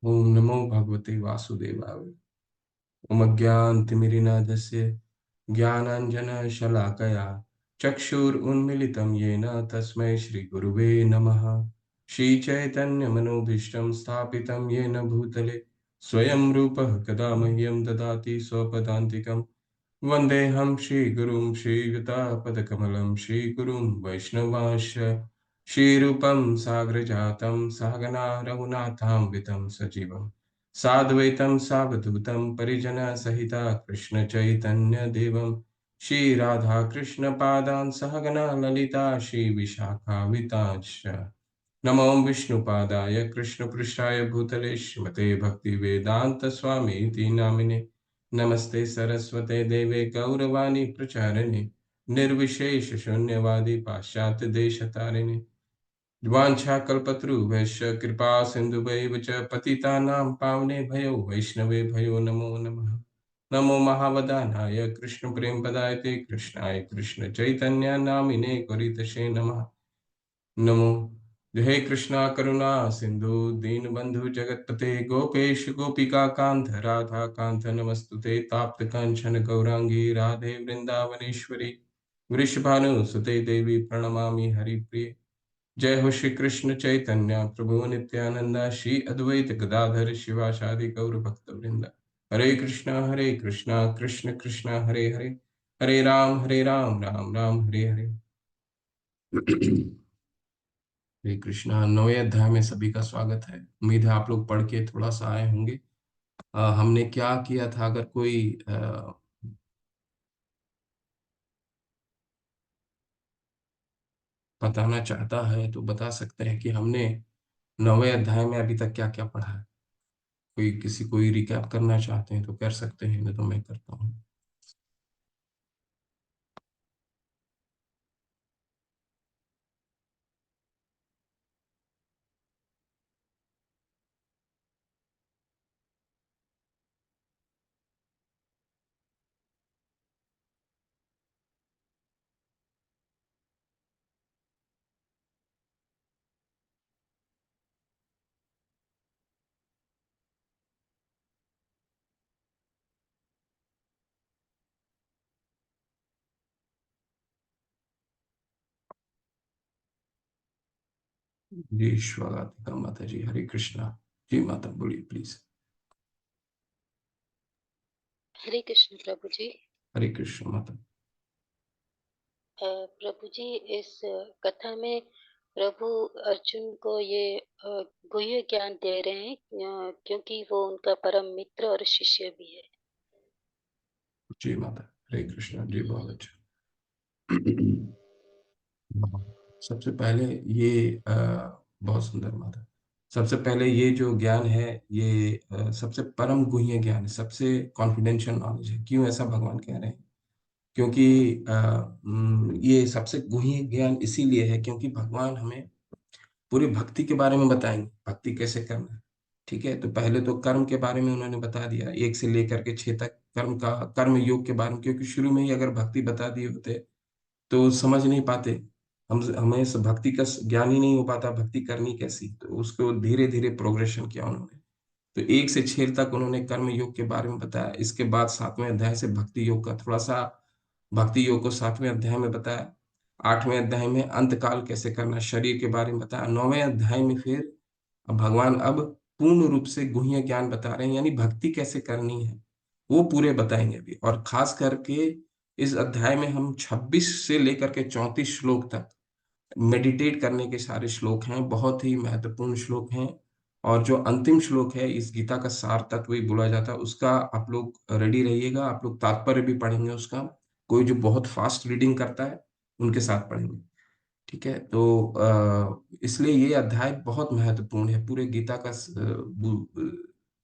ओम नमो भगवते वासुदेवाय। ओम अज्ञानतिमिरिनाथस्य ज्ञानाञ्जनशलाकया चक्षुरुन्मीलितं येन तस्मै श्रीगुरुवे नमः। श्रीचैतन्यमनोभीष्टं स्थापितं येन भूतले स्वयं रूपः कदा मह्यं ददाति स्वपदान्तिकं। वन्देऽहं श्रीगुरुं श्रीयुतापदकमलं श्रीगुरुं वैष्णवांश्च श्रीरूपं साग्रजातं सहगना रघुनाथान्वितं सजीवं साद्वैतं सावधूतं परिजनसहिता कृष्णचैतन्यदेवं श्रीराधाकृष्णपादान् सहगना ललिता श्रीविशाखान्वितांश्च। नमो विष्णुपादाय कृष्णपृष्ठाय भूतले श्रीमते भक्तिवेदान्तस्वामीति नामिने। नमस्ते सरस्वते देवे गौरवाणी प्रचारिणे निर्विशेष शून्यवादी पाश्चात्य देशतारिणे। वाञ्छाकल्पतरुभ्यश्च कृपा सिन्धुभैव च पतितानां पावनेभ्यो वैष्णवे भयो नमो नमः। नमो महावदानाय कृष्णप्रेमपदाय कृष्णाय कृष्णचैतन्य नामिने कोरितसे नमः। नमो हे कृष्णा करुणा सिंधु दीनबंधु जगतपते गोपेश गोपिका कांत राधा कांत नमस्तुते ताप्त कांचन गौरांगी राधे वृंदावनेश्वरी वृषभानुसुते देवी प्रणमामि हरिप्रिय। जय हो श्री कृष्ण चैतन्य प्रभु नित्यानंद श्री अद्वैत गदाधर शिवासादि गौर भक्त वृंद। हरे कृष्णा कृष्ण कृष्ण हरे हरे, हरे राम राम राम हरे हरे। हरे कृष्णा। नवे अध्याय में सभी का स्वागत है। उम्मीद है आप लोग पढ़ के थोड़ा सा आए होंगे। हमने क्या किया था, अगर कोई बताना चाहता है तो बता सकते हैं कि हमने नवे अध्याय में अभी तक क्या क्या पढ़ा है। कोई रिकैप करना चाहते हैं तो कर सकते हैं, नहीं तो मैं करता हूँ। जी स्वागत माता जी। हरे कृष्णा। जी माता बोलिए प्लीज। हरे कृष्ण प्रभु जी। हरे कृष्ण माता। प्रभु जी, इस कथा में प्रभु अर्जुन को ये गुह्य ज्ञान दे रहे हैं, क्योंकि वो उनका परम मित्र और शिष्य भी है। जी माता। हरे कृष्णा जी, बहुत अच्छा। सबसे पहले ये बहुत सुंदर माता। सबसे पहले ये जो ज्ञान है ये सबसे परम गुह्य ज्ञान है, सबसे कॉन्फिडेंशियल नॉलेज है। क्यों ऐसा भगवान कह रहे हैं? क्योंकि ये सबसे गुह्य ज्ञान इसीलिए है क्योंकि भगवान हमें पूरी भक्ति के बारे में बताएंगे, भक्ति कैसे करना है। ठीक है, तो पहले तो कर्म के बारे में उन्होंने बता दिया, 1 से लेकर के 6 तक कर्म का, कर्म योग के बारे में। क्योंकि शुरू में ही अगर भक्ति बता दिए होते तो समझ नहीं पाते, हमें इस भक्ति का ज्ञान ही नहीं हो पाता, भक्ति करनी कैसी। तो उसको धीरे धीरे प्रोग्रेशन किया उन्होंने। तो 1 से 6 तक उन्होंने कर्म योग के बारे में बताया। इसके बाद 7वें अध्याय से भक्ति योग का थोड़ा सा, भक्ति योग को 7वें अध्याय में बताया। 8वें अध्याय में अंत काल कैसे करना, शरीर के बारे में बताया। 9वें अध्याय में फिर भगवान अब पूर्ण रूप से गुह्य ज्ञान बता रहे हैं, यानी भक्ति कैसे करनी है वो पूरे बताएंगे अभी। और खास करके इस अध्याय में हम 26 से लेकर के 34 श्लोक तक मेडिटेट करने के सारे श्लोक हैं, बहुत ही महत्वपूर्ण श्लोक हैं। और जो अंतिम श्लोक है, इस गीता का सार तत्व ही बोला जाता है, उसका आप लोग रेडी रहिएगा। आप लोग तात्पर्य भी पढ़ेंगे उसका। कोई जो बहुत फास्ट रीडिंग करता है उनके साथ पढ़ेंगे। ठीक है, तो इसलिए ये अध्याय बहुत महत्वपूर्ण है पूरे गीता का।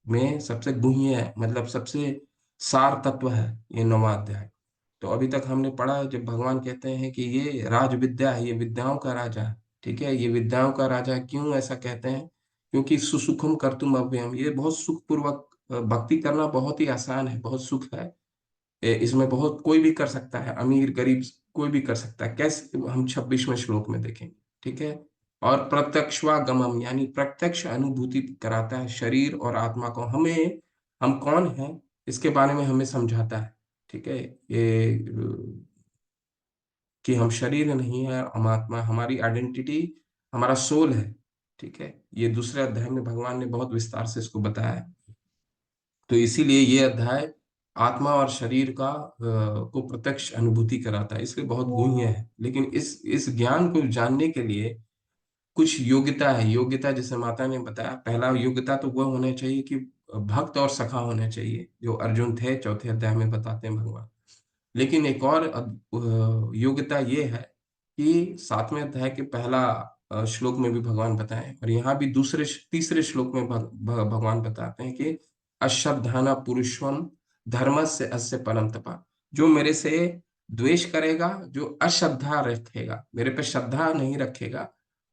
में सबसे गुह्य है, मतलब सबसे सार तत्व है ये 9वां अध्याय। तो अभी तक हमने पढ़ा, जब भगवान कहते हैं कि ये राज विद्या है, ये विद्याओं का राजा है। ठीक है, ये विद्याओं का राजा है। क्यों ऐसा कहते हैं? क्योंकि सुसुखम कर्तुम अव्ययम, ये बहुत सुखपूर्वक भक्ति करना बहुत ही आसान है, बहुत सुख है। इसमें बहुत कोई भी कर सकता है, अमीर गरीब कोई भी कर सकता है। कैसे, हम 26वें श्लोक में देखेंगे। ठीक है, और प्रत्यक्षवागमम यानी प्रत्यक्ष अनुभूति कराता है शरीर और आत्मा को, हमें हम कौन हैं इसके बारे में हमें समझाता है। ठीक है, ये कि हम शरीर नहीं है, हम आत्मा, हमारी आइडेंटिटी, हमारा सोल है। ठीक है, ये दूसरे अध्याय में भगवान ने बहुत विस्तार से इसको बताया है। तो इसीलिए ये अध्याय आत्मा और शरीर का को प्रत्यक्ष अनुभूति कराता है, इसलिए बहुत गुह्य है। लेकिन इस ज्ञान को जानने के लिए कुछ योग्यता है। योग्यता जैसे माता ने बताया, पहला योग्यता तो वह होना चाहिए कि भक्त और सखा होना चाहिए, जो अर्जुन थे, चौथे अध्याय में बताते हैं भगवान। लेकिन एक और योग्यता ये है कि सातवें अध्याय के पहला श्लोक में भी भगवान बताएं, और यहाँ भी दूसरे तीसरे श्लोक में भगवान बताते हैं कि अश्रद्धाना पुरुषम धर्मस्य अस्य परम तपा। जो मेरे से द्वेष करेगा, जो अश्रद्धा रखेगा, मेरे पे श्रद्धा नहीं रखेगा,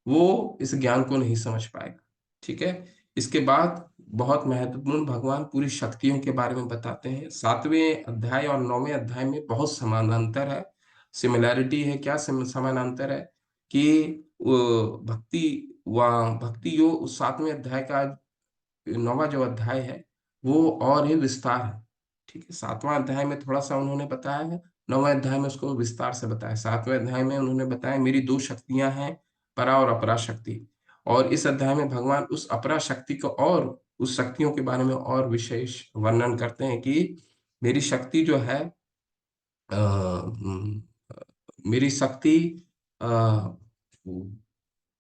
वो इस ज्ञान को नहीं समझ पाएगा। ठीक है, इसके बाद बहुत महत्वपूर्ण भगवान पूरी शक्तियों के बारे में बताते हैं। सातवें अध्याय और नौवें अध्याय में बहुत समानांतर है, सिमिलैरिटी है। क्या समानांतर है कि भक्ति व भक्ति योग उस सातवें अध्याय का नौवां जो अध्याय है वो और ही विस्तार है। ठीक है, सातवां अध्याय में थोड़ा सा उन्होंने बताया है, नौवें अध्याय में उसको विस्तार से बताया। सातवें अध्याय में उन्होंने बताया मेरी दो शक्तियां हैं, परा और अपरा शक्ति। और इस अध्याय में भगवान उस अपरा शक्ति को और उस शक्तियों के बारे में और विशेष वर्णन करते हैं कि मेरी शक्ति जो है, मेरी शक्ति अ,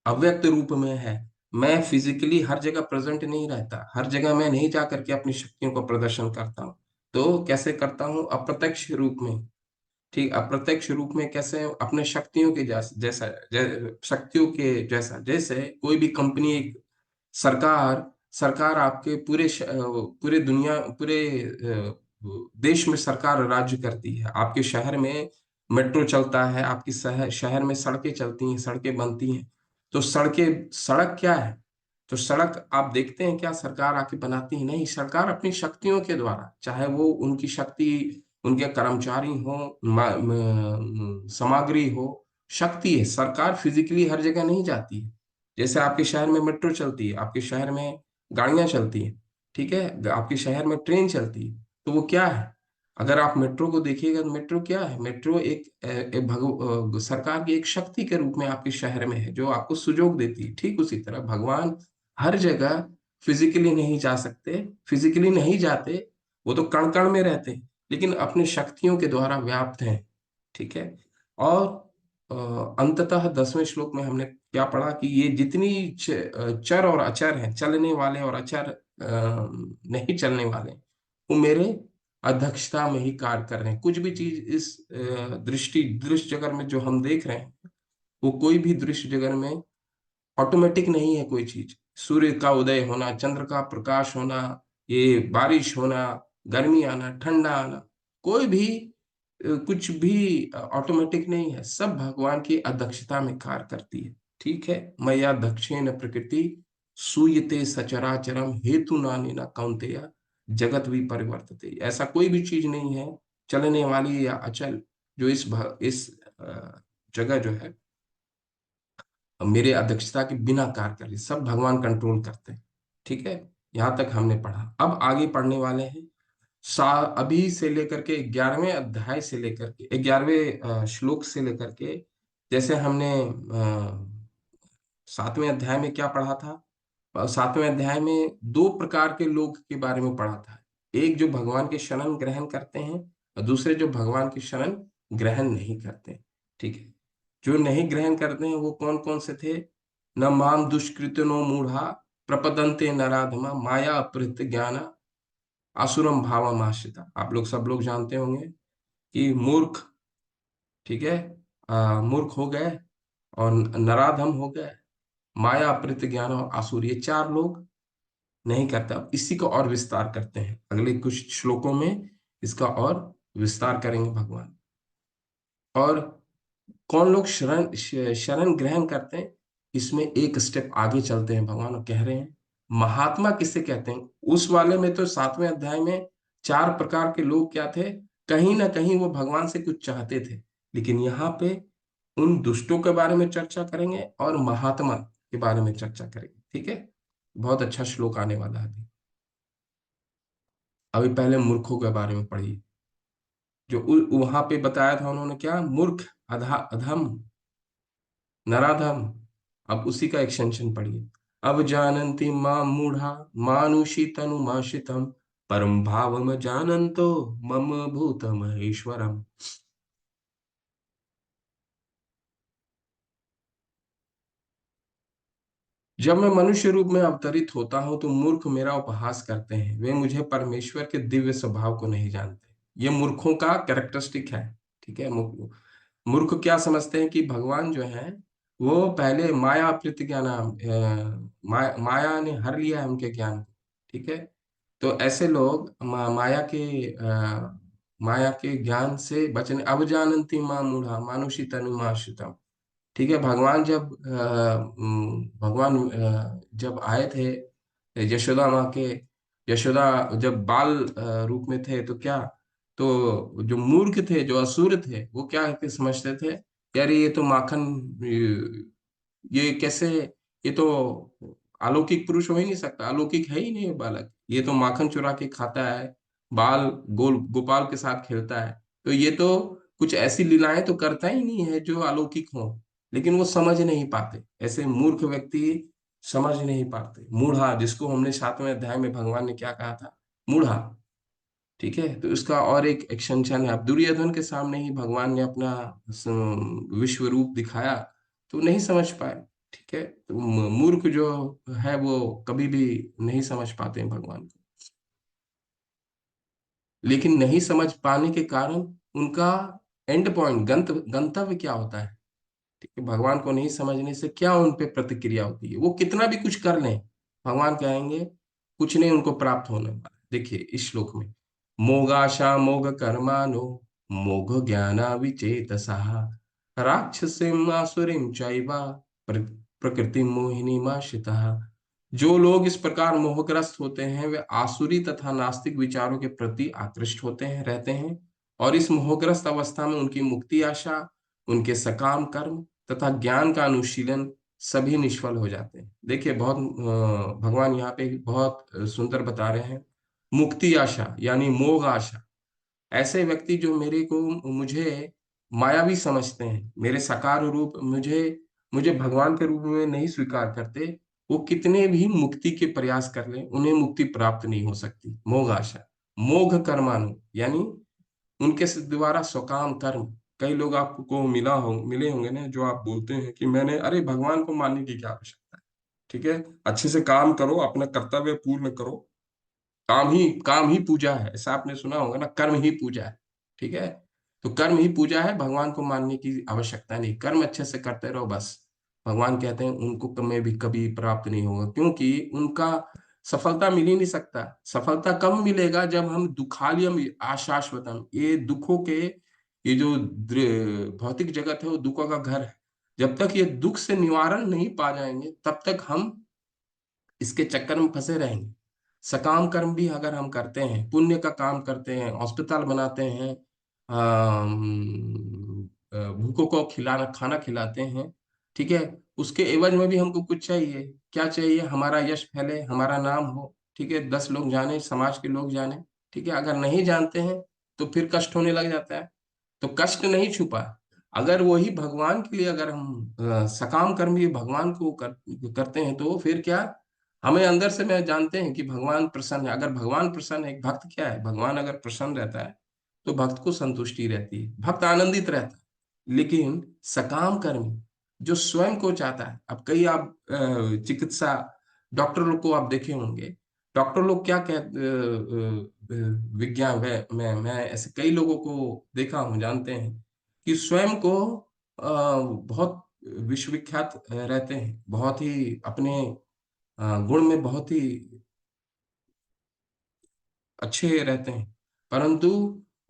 अव्यक्त रूप में है। मैं फिजिकली हर जगह प्रेजेंट नहीं रहता, हर जगह मैं नहीं जा करके अपनी शक्तियों का प्रदर्शन करता हूँ। तो कैसे करता हूँ? अप्रत्यक्ष रूप में। ठीक, अप्रत्यक्ष रूप में कैसे? अपने शक्तियों के जैसा शक्तियों के जैसा, जैसे कोई भी कंपनी, सरकार सरकार आपके पूरे दुनिया, पूरे देश में सरकार राज्य करती है। आपके शहर में मेट्रो चलता है, आपके शहर में सड़कें चलती हैं, सड़कें बनती हैं। तो सड़क क्या है? तो सड़क आप देखते हैं क्या सरकार आके बनाती है? नहीं, सरकार अपनी शक्तियों के द्वारा, चाहे वो उनकी शक्ति, उनके कर्मचारी हो, सामग्री हो, शक्ति है। सरकार फिजिकली हर जगह नहीं जाती है। जैसे आपके शहर में मेट्रो चलती है, आपके शहर में गाड़ियां चलती हैं, ठीक है, आपके शहर में ट्रेन चलती है। तो वो क्या है? अगर आप मेट्रो को देखिएगा तो मेट्रो क्या है? मेट्रो सरकार की एक शक्ति के रूप में आपके शहर में है, जो आपको सुजोग देती है। ठीक उसी तरह भगवान हर जगह फिजिकली नहीं जा सकते, फिजिकली नहीं जाते, वो तो कण कण में रहते हैं, लेकिन अपनी शक्तियों के द्वारा व्याप्त हैं। ठीक है, और अंततः 10वें श्लोक में हमने क्या पढ़ा कि ये जितनी चर और अचर हैं, चलने वाले और अचर नहीं चलने वाले, वो मेरे अध्यक्षता में ही कार्य कर रहे हैं। कुछ भी चीज इस दृश्य जगत में जो हम देख रहे हैं, वो कोई भी दृश्य जगत में ऑटोमेटिक नहीं है। कोई चीज, सूर्य का उदय होना, चंद्र का प्रकाश होना, ये बारिश होना, गर्मी आना, ठंडा आना, कोई भी कुछ भी ऑटोमेटिक नहीं है। सब भगवान की अध्यक्षता में कार्य करती है। ठीक है, मया दक्षिण प्रकृति सूयते सचराचरम हेतु नानी न कौंतेय जगत भी परिवर्तते। ऐसा कोई भी चीज नहीं है चलने वाली या अचल जो इस जगह जो है मेरे अध्यक्षता के बिना कार्य कर रही। सब भगवान कंट्रोल करते हैं। ठीक है, यहां तक हमने पढ़ा। अब आगे पढ़ने वाले हैं सा अभी से लेकर के 11वें अध्याय से लेकर के 11वें श्लोक से लेकर के, जैसे हमने 7वें अध्याय में क्या पढ़ा था? 7वें अध्याय में दो प्रकार के लोग के बारे में पढ़ा था। एक जो भगवान के शरण ग्रहण करते हैं, और दूसरे जो भगवान की शरण ग्रहण नहीं करते। ठीक है, जो नहीं ग्रहण करते हैं वो कौन कौन से थे? न माम दुष्कृतनो मूढ़ा प्रपदन्ते नराधमा माया अपहृत ज्ञान आसुरम भावम आश्रिता। आप लोग सब लोग जानते होंगे कि मूर्ख, ठीक है, मूर्ख हो गए, और नराधम हो गए, माया अपहृत ज्ञान और आसुर, ये चार लोग नहीं करता। अब इसी को और विस्तार करते हैं अगले कुछ श्लोकों में, इसका और विस्तार करेंगे भगवान। और कौन लोग शरण ग्रहण करते हैं, इसमें एक स्टेप आगे चलते हैं भगवान और कह रहे हैं महात्मा किसे कहते हैं। उस वाले में तो 7वें अध्याय में चार प्रकार के लोग क्या थे, कहीं ना कहीं वो भगवान से कुछ चाहते थे। लेकिन यहाँ पे उन दुष्टों के बारे में चर्चा करेंगे और महात्मा, के बारे में चर्चा करेंगे, ठीक है। बहुत अच्छा श्लोक आने वाला है अभी। अभी पहले मूर्खों के बारे में पढ़िए। जो वहां पे बताया था उन्होंने, क्या मूर्ख, अधम, नराधम। अब उसी का एक्सटेंशन पढ़िए। अब जानन्ति मां मूढ़ा मानुषी तनुमाश्रितम् परम भावम जानन्तो मम भूतम ईश्वरम। जब मैं मनुष्य रूप में अवतरित होता हूं तो मूर्ख मेरा उपहास करते हैं, वे मुझे परमेश्वर के दिव्य स्वभाव को नहीं जानते। ये मूर्खों का कैरेक्टरिस्टिक है, ठीक है। मूर्ख क्या समझते हैं कि भगवान जो है वो पहले माया प्रति क्या नाम माया ने हर लिया है उनके ज्ञान को, ठीक है। तो ऐसे लोग माया के ज्ञान से बचने, अब जानन्ति मां मूढ़ा मानुषी तनुमाश्रितम्, ठीक है। भगवान जब आए थे यशोदा माँ के, यशोदा जब बाल रूप में थे तो क्या, तो जो मूर्ख थे, जो असुर थे, वो क्या समझते थे, यार ये तो माखन, ये कैसे, ये तो अलौकिक पुरुष हो ही नहीं सकता, अलौकिक है ही नहीं ये बालक, ये तो माखन चुरा के खाता है, बाल गोपाल के साथ खेलता है, तो ये तो कुछ ऐसी लीलाएं तो करता ही नहीं है जो अलौकिक हो। लेकिन वो समझ नहीं पाते, ऐसे मूर्ख व्यक्ति समझ नहीं पाते। मूढ़ा, जिसको हमने 7वें अध्याय में भगवान ने क्या कहा था, मूढ़ा, ठीक है। तो उसका और एक एक्सटेंशन है। अब दुर्योधन के सामने ही भगवान ने अपना विश्व रूप दिखाया तो नहीं समझ पाए, ठीक है। तो मूर्ख जो है वो कभी भी नहीं समझ पाते हैं भगवान को। लेकिन नहीं समझ पाने के कारण उनका एंड पॉइंट, गंतव्य क्या होता है, ठीक है। भगवान को नहीं समझने से क्या उन पे प्रतिक्रिया होती है, वो कितना भी कुछ कर लें, भगवान कहेंगे कुछ नहीं उनको प्राप्त होने वाला है। देखिए इस श्लोक में, मोगाशा मोग कर्मानो मोघ ज्ञाना विचेतसा राक्षसीम आसुरीम चैवा प्रकृति मोहिनी जो लोग इस प्रकार मोहग्रस्त होते हैं वे आसुरी तथा नास्तिक विचारों के प्रति आकृष्ट होते हैं, रहते हैं। और इस मोहग्रस्त अवस्था में उनकी मुक्ति आशा, उनके सकाम कर्म तथा ज्ञान का अनुशीलन सभी निष्फल हो जाते हैं। देखिए बहुत भगवान यहाँ पे बहुत सुंदर बता रहे हैं। मुक्ति आशा यानी मोह आशा, ऐसे व्यक्ति जो मेरे को, मुझे मायावी समझते हैं, मेरे साकार रूप, मुझे मुझे भगवान के रूप में नहीं स्वीकार करते, वो कितने भी मुक्ति के प्रयास कर लें उन्हें मुक्ति प्राप्त नहीं हो सकती। मोह आशा, मोघ कर्मानु यानी उनके द्वारा स्वकाम कर्म। कई लोग आपको मिले होंगे ना, जो आप बोलते हैं कि मैंने, अरे भगवान को मानने की क्या आवश्यकता है, ठीक है, अच्छे से काम करो, अपना कर्तव्य पूर्ण करो, काम ही पूजा है, ऐसा आपने सुना होगा ना, कर्म ही पूजा है, ठीक है। तो कर्म ही पूजा है, भगवान को मानने की आवश्यकता नहीं, कर्म अच्छे से करते रहो बस। भगवान कहते हैं उनको कभी भी कभी प्राप्त नहीं होगा, क्योंकि उनका सफलता मिल ही नहीं सकता। सफलता कब मिलेगा, जब हम दुखालयम आशाश्वतम, ये दुखों के, ये जो भौतिक जगत है वो दुखों का घर है, जब तक ये दुख से निवारण नहीं पा जाएंगे तब तक हम इसके चक्कर में फंसे रहेंगे। सकाम कर्म भी अगर हम करते हैं, पुण्य का काम करते हैं, अस्पताल बनाते हैं, भूखों को खिलाना, खाना खिलाते हैं, ठीक है, उसके एवज में भी हमको कुछ चाहिए। क्या चाहिए, हमारा यश फैले, हमारा नाम हो, ठीक है, 10 लोग जाने, समाज के लोग जाने, ठीक है। अगर नहीं जानते हैं तो फिर कष्ट होने लग जाता है। तो कष्ट नहीं छुपा, अगर वही भगवान के लिए अगर हम सकाम कर्म भी भगवान को करते हैं तो फिर क्या, हमें अंदर से मैं जानते हैं कि भगवान प्रसन्न है। अगर भगवान प्रसन्न है, एक भक्त क्या है, भगवान अगर प्रसन्न रहता है तो भक्त को संतुष्टि रहती है, भक्त आनंदित रहता है। लेकिन सकाम कर्मी जो स्वयं को चाहता है, अब कई आप चिकित्सा डॉक्टर लोग को आप देखे होंगे, डॉक्टर लोग क्या विज्ञान मैं ऐसे कई लोगों को देखा हूँ, जानते हैं कि स्वयं को बहुत विश्वविख्यात रहते हैं, बहुत ही अपने गुण में बहुत ही अच्छे रहते हैं, परंतु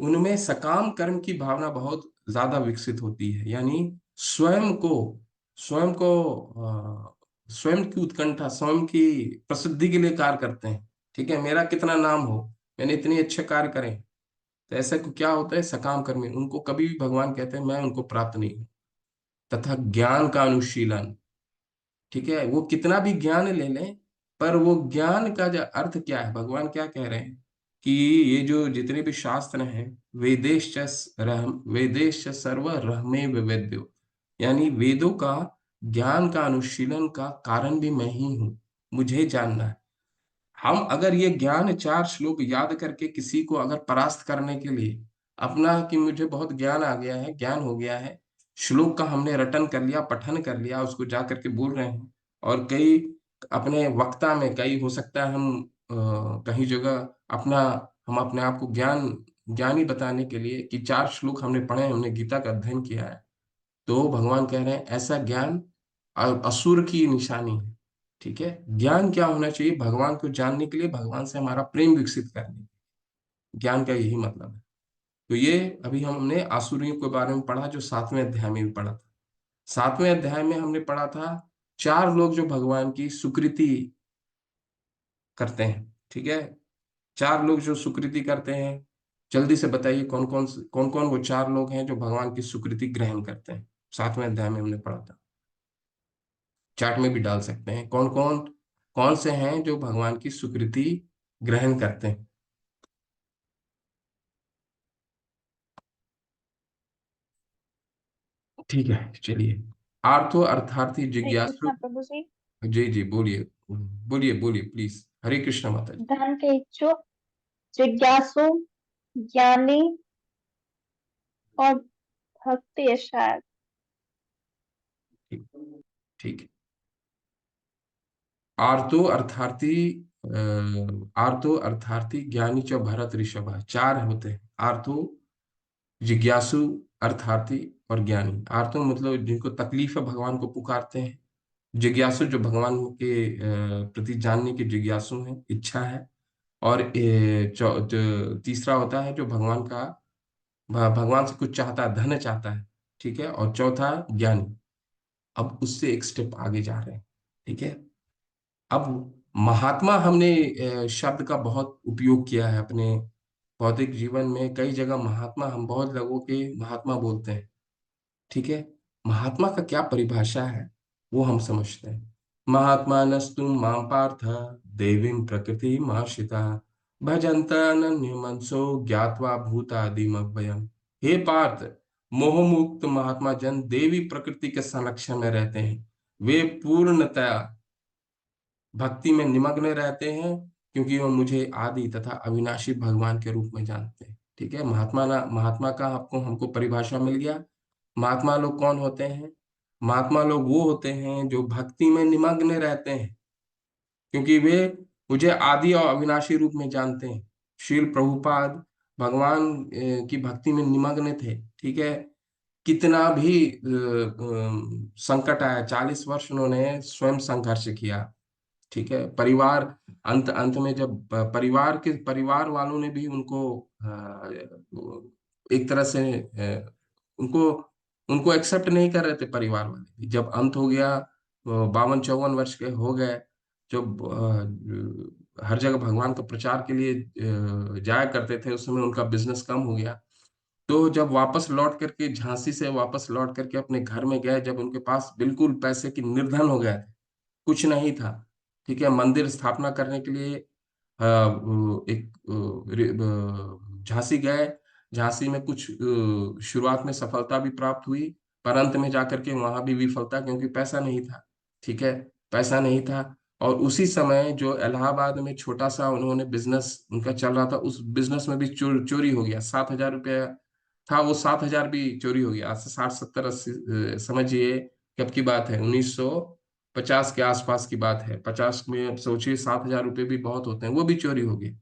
उनमें सकाम कर्म की भावना बहुत ज्यादा विकसित होती है। यानी स्वयं को स्वयं को स्वयं की उत्कंठा, स्वयं की प्रसिद्धि के लिए कार्य करते हैं, ठीक है, मेरा कितना नाम हो, मैंने इतने अच्छे कार्य करें। तो ऐसा क्या होता है, सकाम कर्मी उनको कभी भी भगवान कहते हैं मैं उनको प्राप्त नहीं हूं। तथा ज्ञान का अनुशीलन, ठीक है, वो कितना भी ज्ञान ले लें, पर वो ज्ञान का जो अर्थ क्या है, भगवान क्या कह रहे हैं कि ये जो जितने भी शास्त्र हैं, वेदेश सर्व रहमे वेद्यो, यानी वेदों का ज्ञान का अनुशीलन का कारण भी मैं ही हूँ, मुझे जानना है। हम अगर ये ज्ञान चार श्लोक याद करके किसी को अगर परास्त करने के लिए अपना कि मुझे बहुत ज्ञान आ गया है, ज्ञान हो गया है, श्लोक का हमने रटन कर लिया, पठन कर लिया, उसको जा करके बोल रहे हैं, और कई अपने वक्ता में कई हो सकता है हम कहीं जगह अपना हम अपने आप को ज्ञानी बताने के लिए कि चार श्लोक हमने पढ़े हैं, हमने गीता का अध्ययन किया है, तो भगवान कह रहे हैं ऐसा ज्ञान असुर की निशानी है। ठीक है, ज्ञान क्या होना चाहिए, भगवान को जानने के लिए, भगवान से हमारा प्रेम विकसित करने, ज्ञान का यही मतलब है। तो ये अभी हमने आसुरियों के बारे में पढ़ा, जो 7वें अध्याय में भी पढ़ा था। 7वें अध्याय में हमने पढ़ा था चार लोग जो भगवान की सुकृति करते हैं। ठीक है, चार लोग जो सुकृति करते हैं, जल्दी से बताइए कौन कौन वो चार लोग हैं जो भगवान की सुकृति ग्रहण करते हैं। 7वें अध्याय में हमने पढ़ा था, चार्ट में भी डाल सकते हैं, कौन से हैं जो भगवान की स्वीकृति ग्रहण करते हैं। ठीक है, चलिए। आर्थो अर्थार्थी हरे जिज्ञासु। कृष्णा प्रभु जी। जी जी, बोलिए बोलिए बोलिए प्लीज। हरे कृष्ण माता जी। धन के इच्छुक, जिज्ञासु, ज्ञानी और भक्ति है शायद। ठीक, ठीक है। आर्तो अर्थार्थी आर्तो अर्थार्थी ज्ञानी च भरत ऋषभ, चार होते हैं आर्तो, जिज्ञासु, अर्थार्थी और ज्ञानी। आर्तो मतलब जिनको तकलीफ है भगवान को पुकारते हैं, जिज्ञासु जो भगवान के प्रति जानने के जिज्ञासु हैं, इच्छा है, और जो तीसरा होता है जो भगवान का भगवान से कुछ चाहता है, धन चाहता है। ठीक है, और चौथा ज्ञानी। अब उससे एक स्टेप आगे जा रहे हैं। ठीक है, अब महात्मा हमने शब्द का बहुत उपयोग किया है अपने भौतिक जीवन में, कई जगह महात्मा, हम बहुत लोगों के महात्मा बोलते हैं। ठीक है, महात्मा का क्या परिभाषा है वो हम समझते हैं। महात्मा नस्तु मां पार्थ देवीं प्रकृति माश्रिता भजंत अनन्य मनसो ज्ञात्वा भूतादिमव्ययम्। हे पार्थ, मोह मुक्त महात्मा जन देवी प्रकृति के संरक्षण में रहते हैं। वे पूर्णतया भक्ति में निमग्न रहते हैं, क्योंकि वो मुझे आदि तथा अविनाशी भगवान के रूप में जानते हैं। ठीक है, महात्मा का आपको हमको परिभाषा मिल गया। महात्मा लोग कौन होते हैं? महात्मा लोग वो होते हैं जो भक्ति में निमग्न रहते हैं, क्योंकि वे मुझे आदि और अविनाशी रूप में जानते हैं। श्रील प्रभुपाद भगवान की भक्ति में निमग्न थे। ठीक है, कितना भी संकट आया, 40 वर्ष उन्होंने स्वयं संघर्ष किया। ठीक है, परिवार अंत अंत में जब परिवार वालों ने भी उनको एक तरह से उनको उनको एक्सेप्ट नहीं कर रहे थे, परिवार वाले भी। जब अंत हो गया, 52-54 वर्ष के हो गए, जब हर जगह भगवान का प्रचार के लिए जाया करते थे, उस समय उनका बिजनेस कम हो गया। तो जब वापस लौट करके, झांसी से वापस लौट करके अपने घर में गए, जब उनके पास बिल्कुल पैसे की निर्धन हो गए थे, कुछ नहीं था। ठीक है, मंदिर स्थापना करने के लिए एक झांसी गए। झांसी में कुछ शुरुआत में सफलता भी प्राप्त हुई, पर अंत में जाकर के वहां भी विफलता, क्योंकि पैसा नहीं था। ठीक है, पैसा नहीं था। और उसी समय जो इलाहाबाद में छोटा सा उन्होंने बिजनेस उनका चल रहा था, उस बिजनेस में भी चोरी हो गया। 7,000 रुपया था, वो 7,000 भी चोरी हो गया। आज से 60-70-80 समझिए कब की बात है, 1950 के आसपास की बात है। 50 में अब सोचिए, 7,000 रुपये भी बहुत होते हैं, वो भी चोरी हो गए।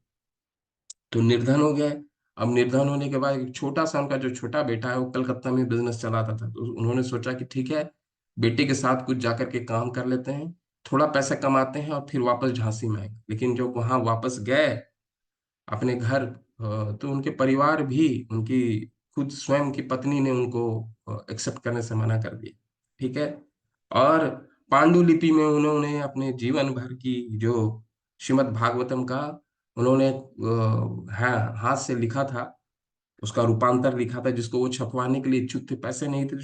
तो निर्धन हो गए। अब निर्धन होने के बाद एक छोटा सा उनका जो छोटा बेटा है, वो कलकत्ता में बिजनेस चलाता था, तो उन्होंने सोचा कि ठीक है, बेटे के साथ कुछ जाकर के काम कर लेते हैं, थोड़ा पैसा कमाते हैं और फिर वापस झांसी में आए। लेकिन जब वहां वापस गए अपने घर, तो उनके परिवार भी, उनकी खुद स्वयं की पत्नी ने उनको एक्सेप्ट करने से मना कर दिया। ठीक है, और पांडुलिपि में उन्होंने अपने जीवन भर की जो श्रीमद् भागवतम का उन्होंने हाथ से लिखा था, उसका रूपांतर लिखा था, जिसको वो छपवाने के लिए इच्छुक थे। पैसे नहीं थे तो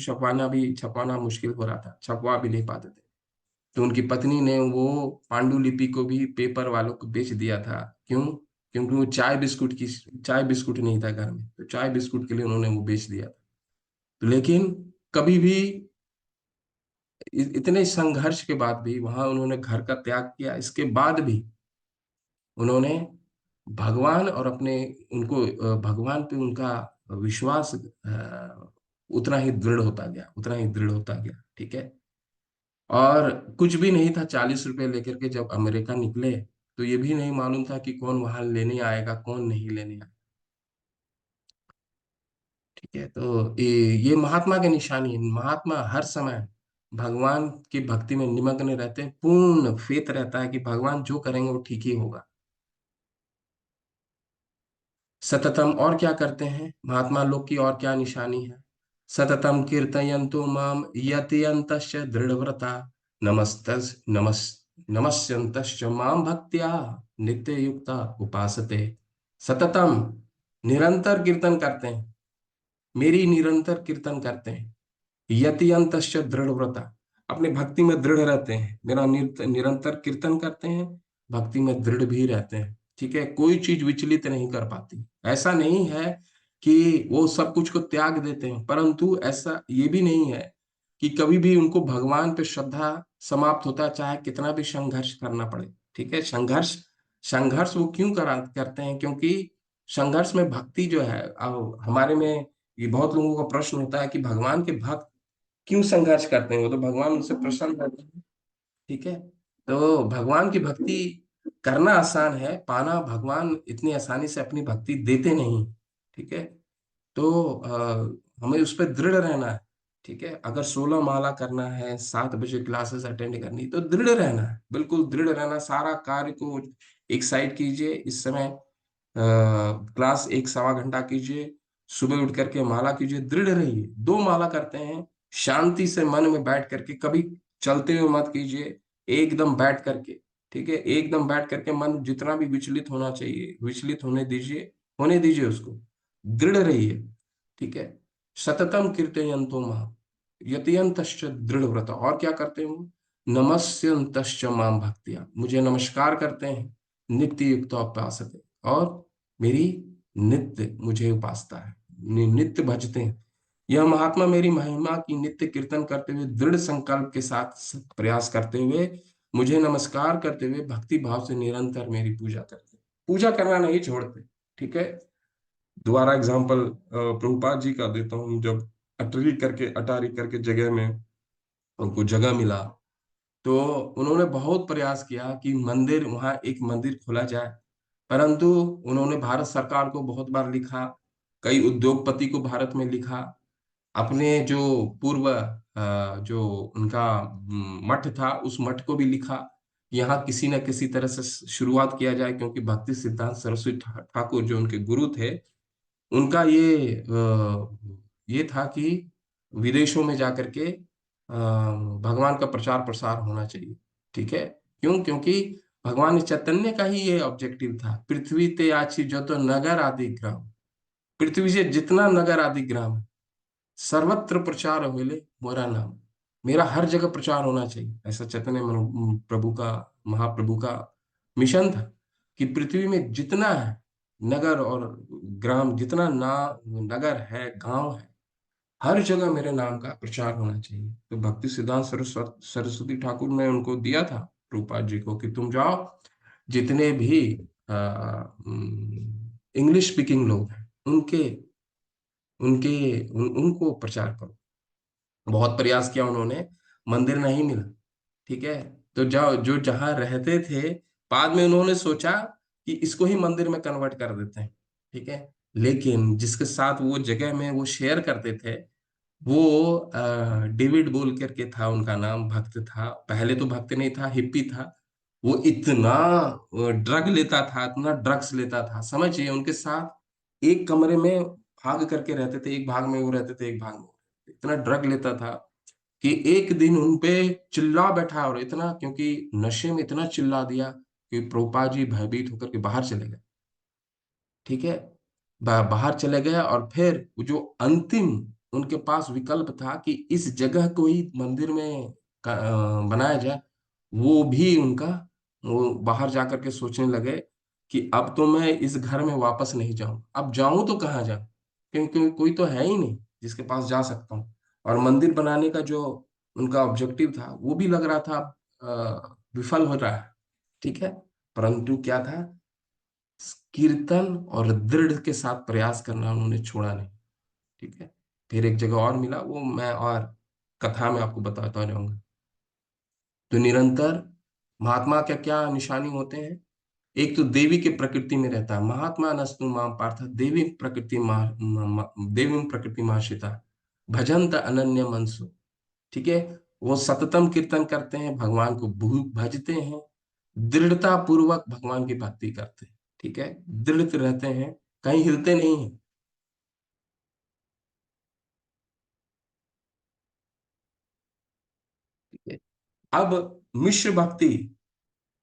छपवाना मुश्किल हो रहा था, छपवा भी नहीं पाते थे। तो उनकी पत्नी ने वो पांडुलिपि को भी पेपर वालों को बेच दिया था। क्यों? क्योंकि वो चाय बिस्कुट नहीं था घर में, तो चाय बिस्कुट के लिए उन्होंने वो बेच दिया था। तो लेकिन कभी भी इतने संघर्ष के बाद भी वहां उन्होंने घर का त्याग किया, इसके बाद भी उन्होंने भगवान और अपने उनको भगवान पे उनका विश्वास उतना ही दृढ़ होता गया, उतना ही दृढ़ होता गया। ठीक है। और कुछ भी नहीं था, 40 रुपए लेकर के जब अमेरिका निकले, तो ये भी नहीं मालूम था कि कौन वहां लेने आएगा, कौन नहीं लेने आएगा। ठीक है। तो ये महात्मा की निशानी है। महात्मा हर समय भगवान की भक्ति में निमग्न रहते हैं, पूर्ण फेथ रहता है कि भगवान जो करेंगे वो ठीक ही होगा। सततम और क्या करते हैं महात्मा लोग की, और क्या निशानी है? सततम कीर्तयन्तु माम यतियन्तश्च दृढ़व्रता नमस्तस् नमस् नमस्यन्तश्च माम भक्त्या नित्य युक्ता उपासते। सततम निरंतर कीर्तन करते हैं, मेरी निरंतर कीर्तन करते हैं। यतियंतश्च दृढ़व्रता, अपनी भक्ति में दृढ़ रहते हैं, मेरा निरंतर कीर्तन करते हैं, भक्ति में दृढ़ भी रहते हैं। ठीक है। कोई चीज विचलित नहीं कर पाती। ऐसा नहीं है कि वो सब कुछ को त्याग देते हैं, परंतु ऐसा ये भी नहीं है कि कभी भी उनको भगवान पे श्रद्धा समाप्त होता है, चाहे कितना भी संघर्ष करना पड़े। ठीक है। संघर्ष संघर्ष वो क्यों करते हैं? क्योंकि संघर्ष में भक्ति जो है, अब हमारे में ये बहुत लोगों का प्रश्न होता है कि भगवान के भक्त क्यों संघर्ष करते हैं, वो तो भगवान उनसे प्रसन्न होते हैं। ठीक है। तो भगवान की भक्ति करना आसान है, पाना भगवान इतनी आसानी से अपनी भक्ति देते नहीं। ठीक है। तो हमें उस पर दृढ़ रहना है। ठीक है। अगर 16 माला करना है, 7 बजे क्लासेस अटेंड करनी, तो दृढ़ रहना है, बिल्कुल दृढ़ रहना। सारा कार्य को एक साइड कीजिए। इस समय क्लास 1 सवा घंटा कीजिए, सुबह उठ करके माला कीजिए, दृढ़ रहिए। 2 माला करते हैं, शांति से मन में बैठ करके, कभी चलते हुए मत कीजिए, एकदम बैठ करके। ठीक है। एकदम बैठ करके मन जितना भी विचलित होना चाहिए विचलित होने दीजिए उसको, दृढ़ रहिए। ठीक है। सततम कीर्तयन्तो माम यतियंतश्च दृढ़ व्रत। और क्या करते हैं वो? नमस्यन्तश्च माम भक्तिया, मुझे नमस्कार करते हैं, नित्य युक्त उपासते, और मेरी नित्य मुझे उपासता है, नित्य भजते हैं। यह महात्मा मेरी महिमा की नित्य कीर्तन करते हुए, दृढ़ संकल्प के साथ प्रयास करते हुए, मुझे नमस्कार करते हुए भक्ति भाव से निरंतर मेरी पूजा करते, पूजा करना नहीं छोड़ते। ठीक है। दोबारा एग्जाम्पल प्रभुपाद जी का देता हूँ। जब अटारी करके जगह में उनको जगह मिला, तो उन्होंने बहुत प्रयास किया कि मंदिर, वहां एक मंदिर खोला जाए। परंतु उन्होंने भारत सरकार को बहुत बार लिखा, कई उद्योगपति को भारत में लिखा, अपने जो पूर्व जो उनका मठ था उस मठ को भी लिखा, यहाँ किसी न किसी तरह से शुरुआत किया जाए। क्योंकि भक्ति सिद्धांत सरस्वती ठाकुर जो उनके गुरु थे, उनका ये था कि विदेशों में जाकर के भगवान का प्रचार प्रसार होना चाहिए। ठीक है। क्यों? क्योंकि भगवान चैतन्य का ही ये ऑब्जेक्टिव था। पृथ्वी ते आछि जो तो नगर आदि ग्राम, पृथ्वी से जितना नगर आदि ग्राम है, सर्वत्र प्रचार होले मोरा नाम, मेरा हर जगह प्रचार होना चाहिए। ऐसा चैतन्य प्रभु का, महाप्रभु का मिशन था कि पृथ्वी में जितना है नगर और ग्राम, जितना नगर है, गांव है, हर जगह मेरे नाम का प्रचार होना चाहिए। तो भक्ति सिद्धांत सरस्वती ठाकुर ने उनको दिया था रूपाल जी को कि तुम जाओ, जितने भी इंग्लिश स्पीकिंग लोग हैं उनके उनके उनको प्रचार करो। बहुत प्रयास किया उन्होंने, मंदिर नहीं मिला। ठीक है। तो जो जहां रहते थे, बाद में उन्होंने सोचा कि इसको ही मंदिर में कन्वर्ट कर देते हैं। ठीक है। लेकिन जिसके साथ वो जगह में वो शेयर करते थे, वो डेविड बोल करके था उनका नाम, भक्त था। पहले तो भक्त नहीं था, हिप्पी था। वो इतना ड्रग लेता था, इतना ड्रग्स लेता था, समझिए। उनके साथ एक कमरे में भाग करके रहते थे, एक भाग में वो रहते थे, एक भाग में वो रहते थे। इतना ड्रग लेता था कि एक दिन उन पे चिल्ला बैठा, और इतना, क्योंकि नशे में इतना चिल्ला दिया कि प्रभुपाद जी भयभीत होकर के बाहर चले गए। ठीक है। बाहर चले गए, और फिर वो जो अंतिम उनके पास विकल्प था कि इस जगह को ही मंदिर में बनाया जाए, वो भी उनका, वो बाहर जाकर के सोचने लगे कि अब तो मैं इस घर में वापस नहीं जाऊं, अब जाऊं तो कहाँ जाऊं, क्योंकि कोई तो है ही नहीं जिसके पास जा सकता हूँ। और मंदिर बनाने का जो उनका ऑब्जेक्टिव था वो भी लग रहा था विफल हो रहा है। ठीक है, परंतु क्या था, कीर्तन और दृढ़ के साथ प्रयास करना उन्होंने छोड़ा नहीं। ठीक है, फिर एक जगह और मिला, वो मैं और कथा में आपको बताता रहूंगा। तो निरंतर महात्मा क्या क्या निशानी होते हैं, एक तो देवी के प्रकृति में रहता है, महात्मा नस्तु माम पार्थ देवी प्रकृति देवी प्रकृति महाशिता भजंत अनन्य मनसु। ठीक है, वो सततम कीर्तन करते हैं, भगवान को भजते हैं, दृढ़ता पूर्वक भगवान की भक्ति करते हैं। ठीक है, दृढ़ रहते हैं, कहीं हिलते नहीं हैं। ठीक है, अब मिश्र भक्ति,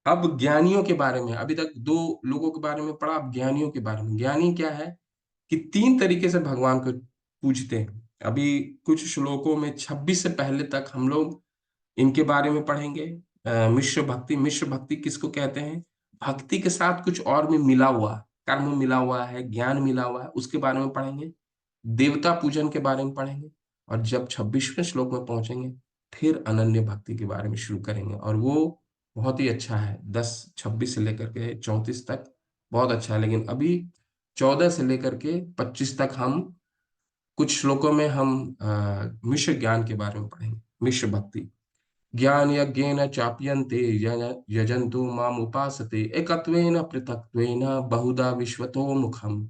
अब ज्ञानियों के बारे में, अभी तक दो लोगों के बारे में पढ़ा, अब ज्ञानियों के बारे में। ज्ञानी क्या है कि तीन तरीके से भगवान को पूजते हैं। अभी कुछ श्लोकों में 26 से पहले तक हम लोग इनके बारे में पढ़ेंगे। मिश्र भक्ति, मिश्र भक्ति किसको कहते हैं, भक्ति के साथ कुछ और भी मिला हुआ, कर्म मिला हुआ है, ज्ञान मिला हुआ है, उसके बारे में पढ़ेंगे। देवता पूजन के बारे में पढ़ेंगे, और जब 26वें श्लोक में पहुंचेंगे फिर अनन्य भक्ति के बारे में शुरू करेंगे, और वो बहुत ही अच्छा है। 10 26 से लेकर के 34 तक बहुत अच्छा है, लेकिन अभी 14 से लेकर के 25 तक हम कुछ श्लोकों में हम मिश्र ज्ञान के बारे में पढ़ेंगे। मिश्र भक्ति, ज्ञान यज्ञेन चाप्यन्ते यजन्तु माम उपासते एकत्वेन पृथक्त्वेन बहुधा विश्वतो मुखम।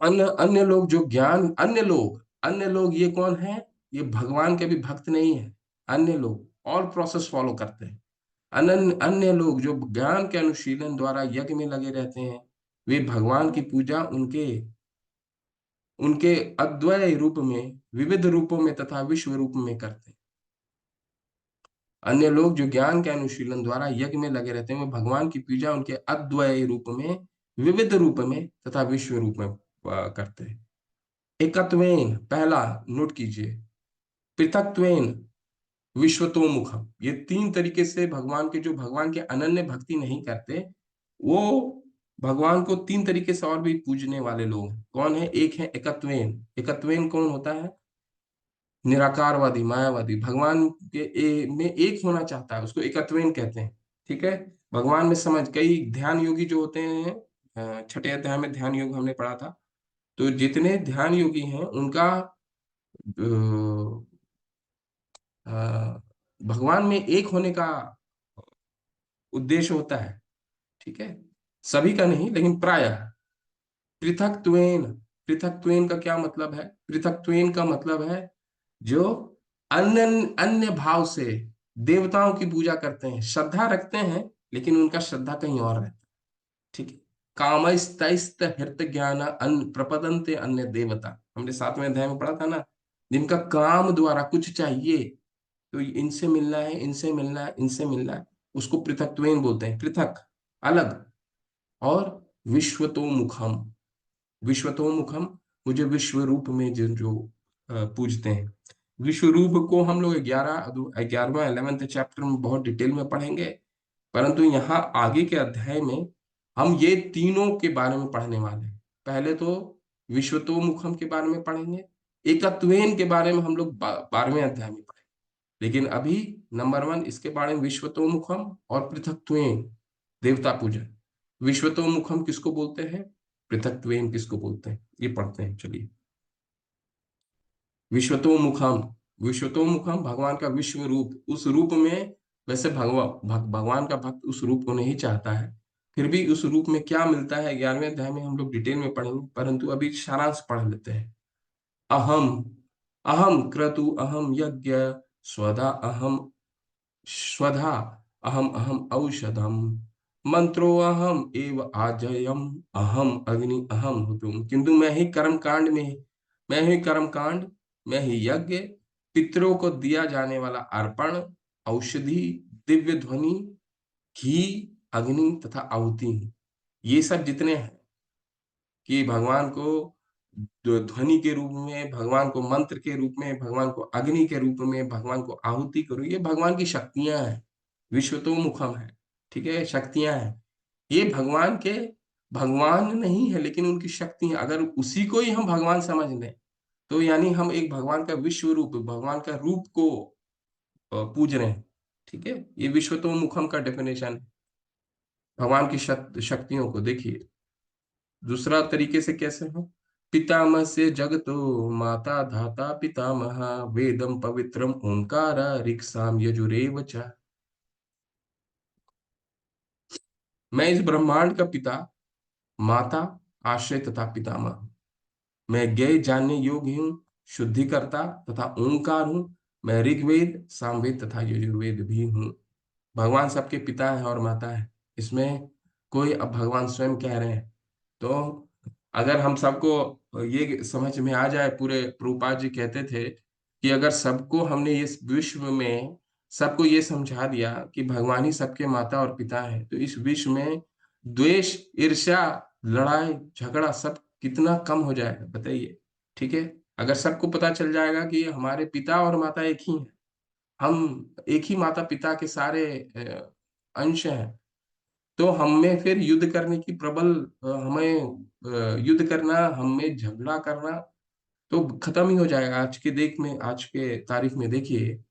अन्य अन्य लोग जो ज्ञान, अन्य लोग ये कौन है, ये भगवान के भी भक्त नहीं है। अन्य लोग और प्रोसेस फॉलो करते हैं। अन्य अन्य लोग जो ज्ञान के अनुशीलन द्वारा यज्ञ में लगे रहते हैं, वे भगवान की पूजा उनके उनके अद्वय रूप में, विविध रूपों में तथा विश्व रूप में करते हैं। अन्य लोग जो ज्ञान के अनुशीलन द्वारा यज्ञ में लगे रहते हैं, वे भगवान की पूजा उनके अद्वय रूप में, विविध रूप में तथा विश्व रूप में करते हैं। एकत्वेन, पहला नोट कीजिए, पृथक्त्वेन, विश्वतोमुखम, ये तीन तरीके से भगवान के, जो भगवान के अनन्य भक्ति नहीं करते, वो भगवान को तीन तरीके से और भी पूजने वाले लोग हैं। कौन है, एक है एकत्वेन। एकत्वेन कौन होता है, निराकारवादी, मायावादी, भगवान के में एक होना चाहता है, उसको एकत्वेन कहते हैं। ठीक है, भगवान में समझ, कई ध्यान योगी जो होते हैं, छठे अध्याय में ध्यान योग हमने पढ़ा था, तो जितने ध्यान योगी हैं उनका अ, भगवान में एक होने का उद्देश्य होता है। ठीक है, सभी का नहीं लेकिन प्रायः। पृथक्त्वेन, पृथक्त्वेन का क्या मतलब है, पृथक्त्वेन का मतलब है जो अन्य अन्य भाव से देवताओं की पूजा करते हैं, श्रद्धा रखते हैं, लेकिन उनका श्रद्धा कहीं और रहता है। ठीक है, कामस्तैस्त हृत ज्ञान अन्न प्रपदन्ते अन्य देवता, हमने 7वें अध्याय में पढ़ा था ना, जिनका काम द्वारा कुछ चाहिए, तो इनसे मिलना है, इनसे मिलना है, इनसे मिलना है, उसको पृथक्त्वेन बोलते हैं, पृथक, अलग। और विश्वतोमुखम, विश्वतोमुखम, मुझे विश्व रूप में जो जो पूजते हैं। विश्व रूप को हम लोग 11वां 11th चैप्टर में बहुत डिटेल में पढ़ेंगे, परंतु यहाँ आगे के अध्याय में हम ये तीनों के बारे में पढ़ने वाले हैं। पहले तो विश्वतोमुखम के बारे में पढ़ेंगे, एकत्वेन के बारे में हम लोग 12वें अध्याय में पढ़ेंगे, लेकिन अभी नंबर 1 इसके बारे में, विश्वतोमुखम और पृथक्त्वेन, देवता पूजन। विश्वतोमुखम किसको बोलते हैं, पृथक्त्वेन किसको बोलते हैं, ये पढ़ते हैं, चलिए। विश्वतोमुखम, विश्वतोमुखम भगवान का विश्व रूप, उस रूप में, वैसे भगवान का भक्त उस रूप को नहीं चाहता है, फिर भी उस रूप में क्या मिलता है 11वें अध्याय में हम लोग डिटेल में पढ़ेंगे, परंतु अभी सारांश पढ़ लेते हैं। अहम, अहम क्रतु अहम यज्ञ स्वधा अहम, स्वधा अहम अहम औषधम मंत्रो अहम एव आजयम अहम अग्नि अहम हुतुम। किंतु मैं ही कर्म कांड में, मैं ही कर्म कांड, मैं ही यज्ञ, पितरों को दिया जाने वाला अर्पण, औषधि, दिव्य ध्वनि, घी, अग्नि तथा आहुति, ये सब जितने हैं कि भगवान को ध्वनि के रूप में, भगवान को मंत्र के रूप में, भगवान को अग्नि के रूप में, भगवान को आहुति करो, ये भगवान की शक्तियां हैं। विश्व तो मुखम है, ठीक है, शक्तियां हैं। ये भगवान के, भगवान नहीं है लेकिन उनकी शक्ति है। अगर उसी को ही हम भगवान समझ लें तो यानी हम एक भगवान का विश्व रूप, भगवान का रूप को पूज रहे हैं। ठीक है, ये विश्व तो मुखम का डेफिनेशन है। भगवान की शक्तियों को देखिए दूसरा तरीके से कैसे हो। पितामह से जगतो माता धाता पितामह, वेदम पवित्रम ओंकार ऋक्साम यजुरेव च। मैं इस ब्रह्मांड का पिता, माता, आश्रय तथा पितामह। मैं ज्ञेय जानने योग्य हूँ, शुद्धिकर्ता तथा ओंकार हूँ। मैं ऋग्वेद, सामवेद तथा यजुर्वेद भी हूँ। भगवान सबके पिता है और माता है, इसमें कोई, अब भगवान स्वयं कह रहे हैं। तो अगर हम सबको ये समझ में आ जाए, पूरे प्रभुपाद जी कहते थे कि अगर सबको हमने इस विश्व में सबको ये समझा दिया कि भगवान ही सबके माता और पिता है, तो इस विश्व में द्वेष, ईर्ष्या, लड़ाई झगड़ा सब कितना कम हो जाएगा बताइए। ठीक है, अगर सबको पता चल जाएगा कि हमारे पिता और माता एक ही हैं, हम एक ही माता पिता के सारे अंश हैं, तो हमें फिर युद्ध करने की प्रबल, युद्ध करना, हमें झगड़ा करना तो खत्म ही हो जाएगा। आज के देख में, आज के तारीख में देखिए,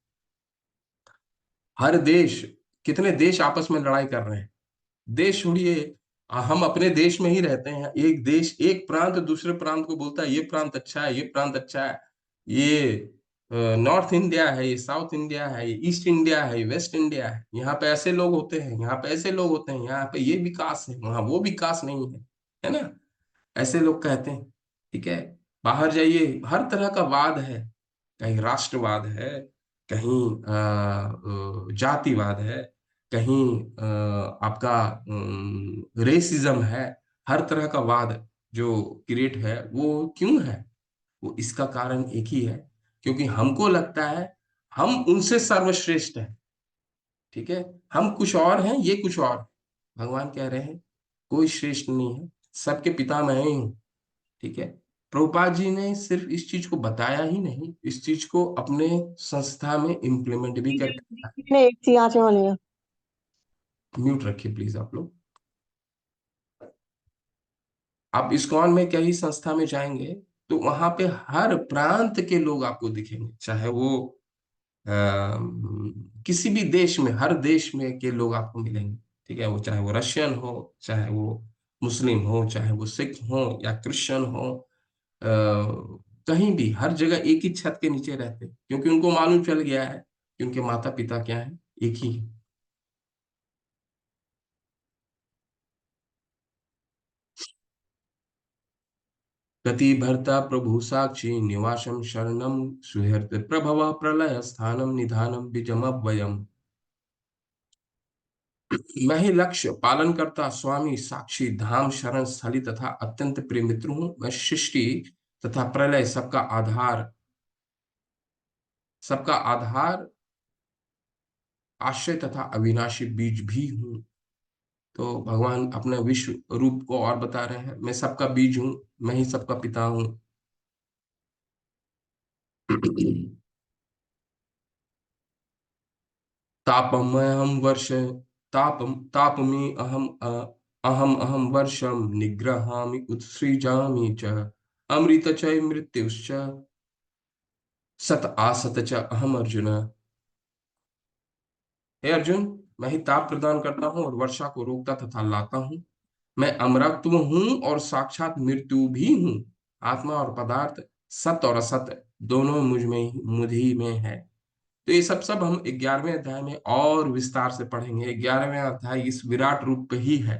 हर देश, कितने देश आपस में लड़ाई कर रहे हैं। देश छोड़िए, हम अपने देश में ही रहते हैं, एक देश, एक प्रांत दूसरे प्रांत को बोलता है ये प्रांत अच्छा है, ये प्रांत अच्छा है, ये नॉर्थ इंडिया है, ये साउथ इंडिया है, ये ईस्ट इंडिया है, ये वेस्ट इंडिया है, यहाँ पे ऐसे लोग होते हैं, यहाँ पे ऐसे लोग होते हैं, यहाँ पे ये विकास है, वहाँ वो विकास नहीं है ना, ऐसे लोग कहते हैं। ठीक है, बाहर जाइए, हर तरह का वाद है, कहीं राष्ट्रवाद है, कहीं जातिवाद है, कहीं आपका रेसिज्म है। हर तरह का वाद जो क्रिएट है वो क्यों है? वो इसका कारण एक ही है, क्योंकि हमको लगता है हम उनसे सर्वश्रेष्ठ हैं। ठीक है, हम कुछ और हैं, ये कुछ और। भगवान कह रहे हैं कोई श्रेष्ठ नहीं है, सबके पिता मैं ही हूँ। ठीक है, प्रभुपाद जी ने सिर्फ इस चीज को बताया ही नहीं, इस चीज को अपने संस्था में इम्प्लीमेंट भी करके। एक सी आंच में बनेगा। म्यूट रखिए प्लीज आप लोग। आप इस्कॉन में कई संस्था में जाएंगे तो वहां पे हर प्रांत के लोग आपको दिखेंगे, चाहे वो किसी भी देश में, हर देश में के लोग आपको मिलेंगे। ठीक है, वो चाहे वो रशियन हो, चाहे वो मुस्लिम हो, चाहे वो सिख हो या क्रिश्चियन हो, अ, कहीं भी, हर जगह एक ही छत के नीचे रहते हैं, क्योंकि उनको मालूम चल गया है कि उनके माता पिता क्या है, एक ही है। गति भर्ता प्रभु साक्षी निवासम शरणम सुहृत प्रभव प्रलय स्थानम निधानम विजमव्ययम। मैं ही लक्ष्य, पालन करता, स्वामी, साक्षी, धाम, शरण स्थली तथा अत्यंत प्रिय मित्र हूं। मैं सृष्टि तथा प्रलय, सबका आधार, आश्रय तथा अविनाशी बीज भी हूँ। तो भगवान अपने विश्व रूप को और बता रहे हैं, मैं सबका बीज हूँ, मैं ही सबका पिता हूँ। तापमयम वर्ष, तापमी अहम अहम वर्षम निग्रहामि उत्सृजामि च। अमृत च मृत्युश्च सत आसत च अहम अर्जुन। हे अर्जुन, मैं ही ताप प्रदान करता हूँ और वर्षा को रोकता तथा लाता हूँ। मैं अमरत्व हूँ और साक्षात मृत्यु भी हूँ। आत्मा और पदार्थ, सत और असत दोनों मुझी में है। तो ये सब हम 11वें अध्याय में और विस्तार से पढ़ेंगे। 11वें अध्याय इस विराट रूप पे ही है,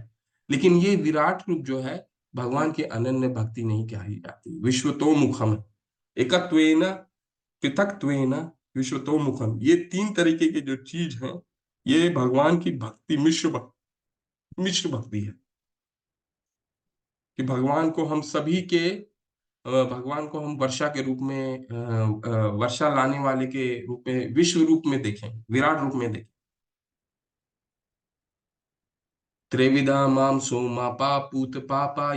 लेकिन ये विराट रूप जो है भगवान की अनन्य भक्ति नहीं कही जाती। विश्वतोमुखम, एकत्वेन पृथक्त्वेन विश्वतोमुखम, ये तीन तरीके के जो चीज हैं, ये भगवान की भक्ति, मिश्र भक्ति है। कि भगवान को हम सभी के, भगवान को हम वर्षा के रूप में, वर्षा लाने वाले के रूप में, विश्व रूप में देखें, विराट रूप में देखें। त्रिविधा माम सोमा पापूत पापा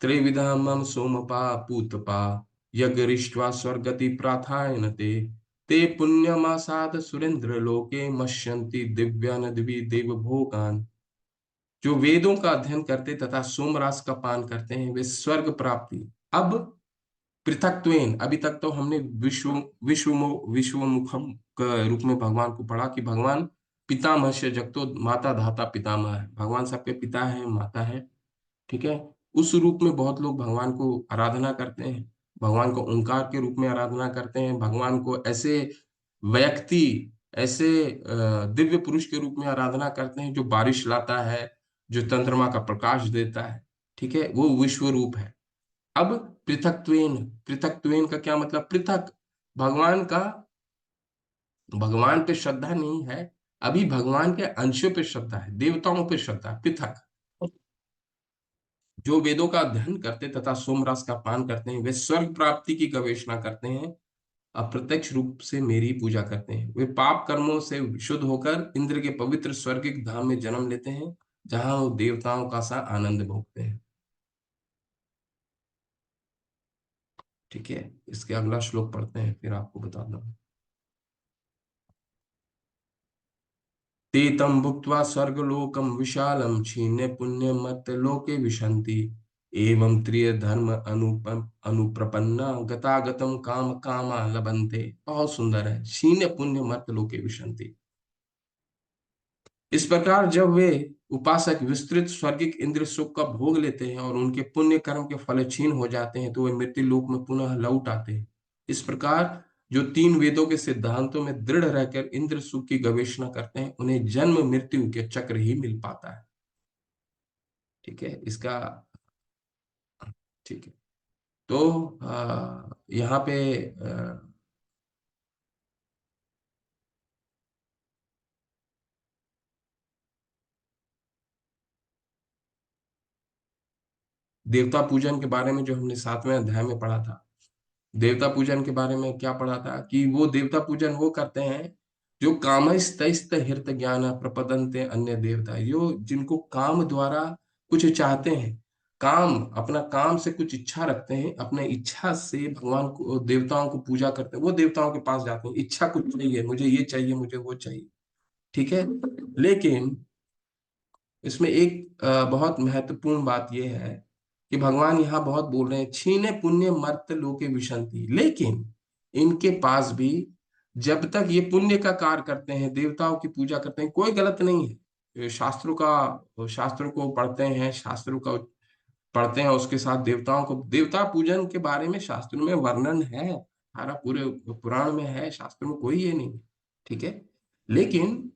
त्रिविधमं सोमपा पूतपा यज्ञरिष्ट्वा स्वर्गति प्रार्थायनते ते पुण्यमासाद सुरेंद्र लोके मश्यन्ति दिव्यान दिव्य देव भोगान। जो वेदों का अध्ययन करते तथा सोमरास का पान करते हैं वे स्वर्ग प्राप्ति। अब पृथक्त्वेन, अभी तक तो हमने विश्वमुखम के रूप में भगवान को पढ़ा कि भगवान पितामहस्य जगतो माता धाता पितामह है, भगवान सबके पिता है माता है। ठीक है, उस रूप में बहुत लोग भगवान को आराधना करते हैं, भगवान को ओंकार के रूप में आराधना करते हैं, भगवान को ऐसे व्यक्ति, ऐसे दिव्य पुरुष के रूप में आराधना करते हैं जो बारिश लाता है, जो चंद्रमा का प्रकाश देता है। ठीक है, वो विश्व रूप है। अब पृथक्त्वेन, पृथक्त्वेन का क्या मतलब? पृथक, भगवान का, भगवान पे श्रद्धा नहीं है, अभी भगवान के अंशों पे श्रद्धा है, देवताओं पे श्रद्धा है, पृथक। जो वेदों का अध्ययन करते तथा सोमरस का पान करते हैं वे स्वर्ग प्राप्ति की गवेषणा करते हैं, अप्रत्यक्ष रूप से मेरी पूजा करते हैं। वे पाप कर्मों से विशुद्ध होकर इंद्र के पवित्र स्वर्गिक धाम में जन्म लेते हैं, जहां वो देवताओं का सा आनंद भोगते हैं। ठीक है, इसके अगला श्लोक पढ़ते हैं, फिर आपको बता दूं। ते तं भुक्त्वा स्वर्गलोकं विशालं क्षीणे पुण्यमत्त लोके विशन्ति एवं त्रियधर्म अनुप्रपन्ना गतागतम काम कामा लभन्ते। बहुत सुंदर है, क्षीणे पुण्यमत्त लोके विशन्ति। इस प्रकार जब वे उपासक विस्तृत स्वर्गिक इंद्र सुख का भोग लेते हैं और उनके पुण्य कर्म के फल क्षीण हो जाते हैं तो वे मृत्यु लोक में पुनः लौट आते हैं। इस प्रकार जो तीन वेदों के सिद्धांतों में दृढ़ रहकर इंद्र सुख की गवेषणा करते हैं उन्हें जन्म मृत्यु के चक्र ही मिल पाता है। ठीक है, इसका, ठीक है, तो यहाँ पे देवता पूजन के बारे में जो हमने 7वें अध्याय में पढ़ा था, देवता पूजन के बारे में क्या पढ़ा था कि वो देवता पूजन वो करते हैं जो कामस्तैस्त हित ज्ञान प्रपदन्ते अन्य देवता, जो जिनको काम द्वारा कुछ चाहते हैं, काम, अपना काम से कुछ इच्छा रखते हैं, अपने इच्छा से भगवान को, देवताओं को पूजा करते हैं, वो देवताओं के पास जाते हैं, इच्छा कुछ चाहिए, मुझे ये चाहिए, मुझे वो चाहिए। ठीक है, लेकिन इसमें एक बहुत महत्वपूर्ण बात यह है कि भगवान यहाँ बहुत बोल रहे हैं छीने पुण्य मर्त लोके विशंति, लेकिन इनके पास भी जब तक ये पुण्य का कार्य करते हैं, देवताओं की पूजा करते हैं, कोई गलत नहीं है। ये शास्त्रों को पढ़ते हैं, शास्त्रों का पढ़ते हैं, उसके साथ देवताओं को, देवता पूजन के बारे में शास्त्रों में वर्णन है, सारा पूरे पुराण में है, शास्त्रों में कोई ये नहीं। ठीक है, लेकिन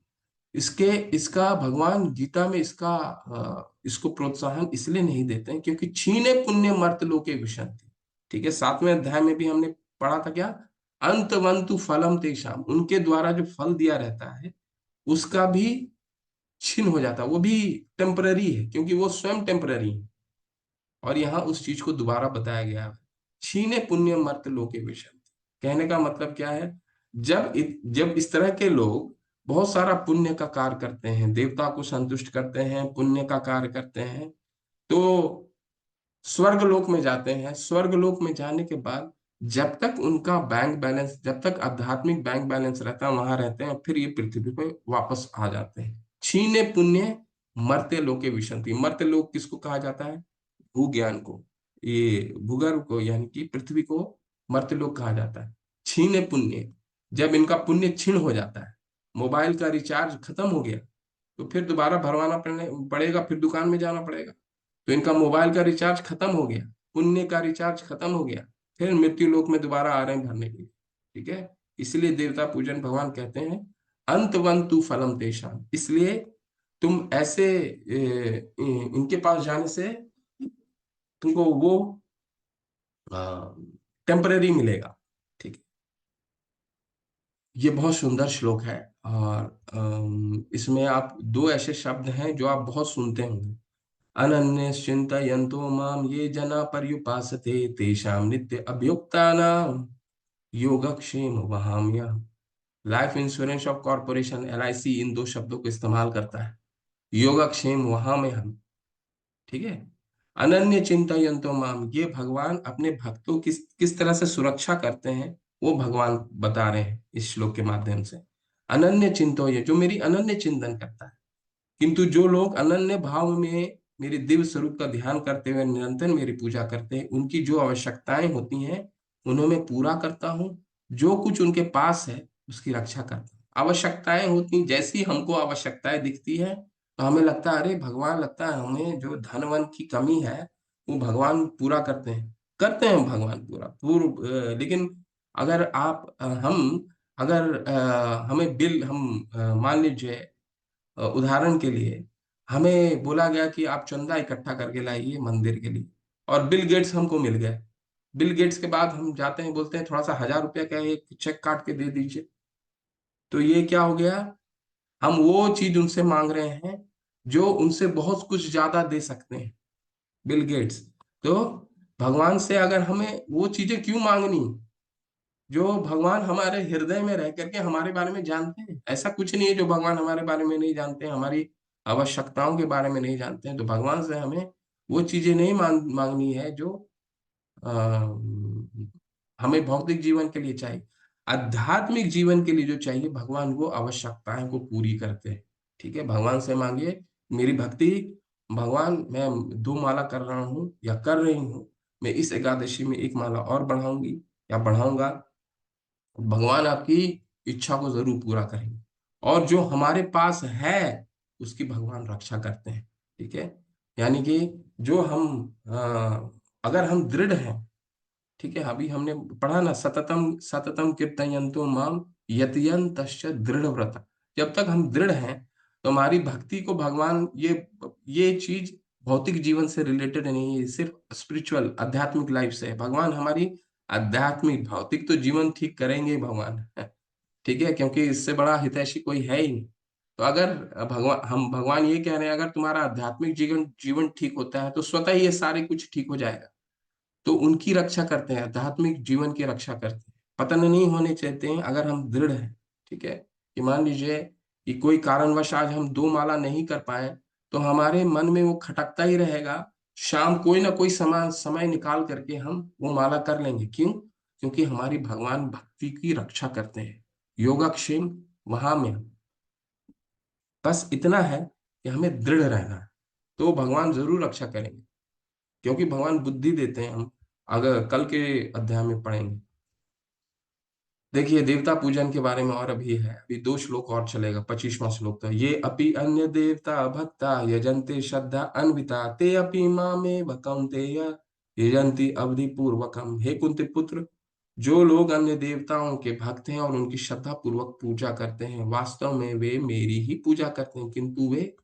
इसके इसका भगवान गीता में इसको प्रोत्साहन इसलिए नहीं देते हैं क्योंकि छीने पुण्य मर्त लोके विशंति। ठीक है, 7वें अध्याय में भी हमने पढ़ा था क्या, अंतवंतु फलम तेषाम, उनके द्वारा जो फल दिया रहता है उसका भी छीन हो जाता है, वो भी टेम्पररी है क्योंकि वो स्वयं टेम्पररी है। और यहाँ उस चीज को दोबारा बताया गया है, छीने पुण्य मर्त लोके विशंति। कहने का मतलब क्या है, जब इस तरह के लोग बहुत सारा पुण्य का कार्य करते हैं, देवता को संतुष्ट करते हैं, पुण्य का कार्य करते हैं, तो स्वर्ग लोक में जाते हैं। स्वर्ग लोक में जाने के बाद जब तक उनका बैंक बैलेंस, जब तक आध्यात्मिक बैंक बैलेंस रहता है वहां रहते हैं, फिर ये पृथ्वी पे वापस आ जाते हैं। छीने पुण्य मर्त्य लोके विशंति। मर्त्य लोक किसको कहा जाता है? भूज्ञान को, ये भूगर्भ को, यानी कि पृथ्वी को मर्त्यलोक कहा जाता है। छीने पुण्य, जब इनका पुण्य क्षीण हो जाता है, मोबाइल का रिचार्ज खत्म हो गया तो फिर दोबारा भरवाना पड़ेगा, फिर दुकान में जाना पड़ेगा। तो इनका मोबाइल का रिचार्ज खत्म हो गया, पुण्य का रिचार्ज खत्म हो गया, फिर मृत्यु लोक में दोबारा आ रहे हैं भरने के लिए। ठीक है, इसलिए देवता पूजन भगवान कहते हैं अंतवंतु फलम तेषाम। इसलिए तुम ऐसे इनके पास जाने से तुमको वो टेम्पररी मिलेगा। ठीक है, ये बहुत सुंदर श्लोक है। और इसमें आप दो ऐसे शब्द हैं जो आप बहुत सुनते होंगे, अनन्य चिंतयन्तो माम ये जना पर्युपासते तेषाम नित्य अभियुक्तानाम योगक्षेम वहाम्यहम्। Life insurance of corporation LIC इन दो शब्दों को इस्तेमाल करता है, योगक्षेम वहाम्यहम्। ठीक है, अनन्य चिंतयन्तो माम, ये भगवान अपने भक्तों की किस तरह से सुरक्षा करते हैं वो भगवान बता रहे हैं इस श्लोक के माध्यम से। अनन्य चिंतो, ये जो मेरी अनन्य चिंतन करता है, किंतु जो लोग अनन्य भाव में मेरे दिव्य स्वरूप का ध्यान करते हुए निरंतर मेरी पूजा करते हैं, उनकी जो आवश्यकताएं होती हैं उन्हें मैं पूरा करता हूँ। जो कुछ उनके पास है उसकी रक्षा करता हूँ। आवश्यकताएं होती, जैसी हमको आवश्यकताएं दिखती है तो हमें लगता है अरे भगवान, लगता है हमें जो धन वन की कमी है वो भगवान पूरा करते हैं भगवान पूरा लेकिन अगर हम अगर हमें बिल हम मान लीजिए, उदाहरण के लिए हमें बोला गया कि आप चंदा इकट्ठा करके लाइए मंदिर के लिए, और बिल गेट्स हमको मिल गए। बिल गेट्स के बाद हम जाते हैं, बोलते हैं थोड़ा सा 1,000 रुपया का एक चेक काट के दे दीजिए। तो ये क्या हो गया, हम वो चीज उनसे मांग रहे हैं जो उनसे बहुत कुछ ज्यादा दे सकते हैं, बिल गेट्स। तो भगवान से अगर हमें वो चीजें क्यों मांगनी जो भगवान हमारे हृदय में रह करके हमारे बारे में जानते हैं। ऐसा कुछ नहीं है जो भगवान हमारे बारे में नहीं जानते हैं, हमारी आवश्यकताओं के बारे में नहीं जानते हैं। तो भगवान से हमें वो चीजें नहीं मांगनी है जो अ, हमें भौतिक जीवन के लिए चाहिए। आध्यात्मिक जीवन के लिए जो चाहिए भगवान वो आवश्यकताएं को पूरी करते हैं। ठीक है, भगवान से मांगिए मेरी भक्ति, भगवान मैं 2 माला कर रहा हूँ या कर रही हूँ, मैं इस एकादशी में 1 माला और बढ़ाऊंगी या बढ़ाऊंगा, भगवान आपकी इच्छा को जरूर पूरा करेंगे। और जो हमारे पास है उसकी भगवान रक्षा करते हैं। ठीक है, यानी कि जो अगर हम दृढ़ हैं, ठीक है, अभी हमने पढ़ा ना, सततम सततम कीर्तयन्तो माम यतयन्तश्च दृढ़ व्रत। जब तक हम दृढ़ हैं तो हमारी भक्ति को भगवान ये चीज भौतिक जीवन से रिलेटेड नहीं है, सिर्फ स्पिरिचुअल आध्यात्मिक लाइफ से है। भगवान हमारी आध्यात्मिक, भौतिक तो जीवन ठीक करेंगे ही भगवान ठीक है, क्योंकि इससे बड़ा हितैषी कोई है ही नहीं। तो अगर भगवान ये कह रहे हैं अगर तुम्हारा आध्यात्मिक जीवन जीवन ठीक होता है तो स्वतः ही ये सारे कुछ ठीक हो जाएगा। तो उनकी रक्षा करते हैं, आध्यात्मिक जीवन की रक्षा करते हैं, पतन नहीं होने चाहते हैं अगर हम दृढ़ हैं। ठीक है, कि मान लीजिए कि कोई कारणवश आज हम 2 माला नहीं कर पाए तो हमारे मन में वो खटकता ही रहेगा, शाम कोई ना कोई समय निकाल करके हम वो माला कर लेंगे। क्यों? क्योंकि हमारी भगवान भक्ति की रक्षा करते हैं, योगक्षेम वहां में। बस इतना है कि हमें दृढ़ रहना है तो भगवान जरूर रक्षा करेंगे, क्योंकि भगवान बुद्धि देते हैं। हम अगर कल के अध्याय में पढ़ेंगे, देखिए देवता पूजन के बारे में और अभी है, अभी 2 श्लोक और चलेगा। 25वां श्लोक था, ये अपि अन्य देवता भक्ता यजन्ते श्रद्धा अन्विता ते अपि मामेव कौन्तेय यजन्ति अवधि पूर्वकम। हे कुंती पुत्र, जो लोग अन्य देवताओं के भक्त हैं और उनकी श्रद्धा पूर्वक पूजा करते हैं, वास्तव में वे मेरी ही पूजा करते हैं, किंतु वे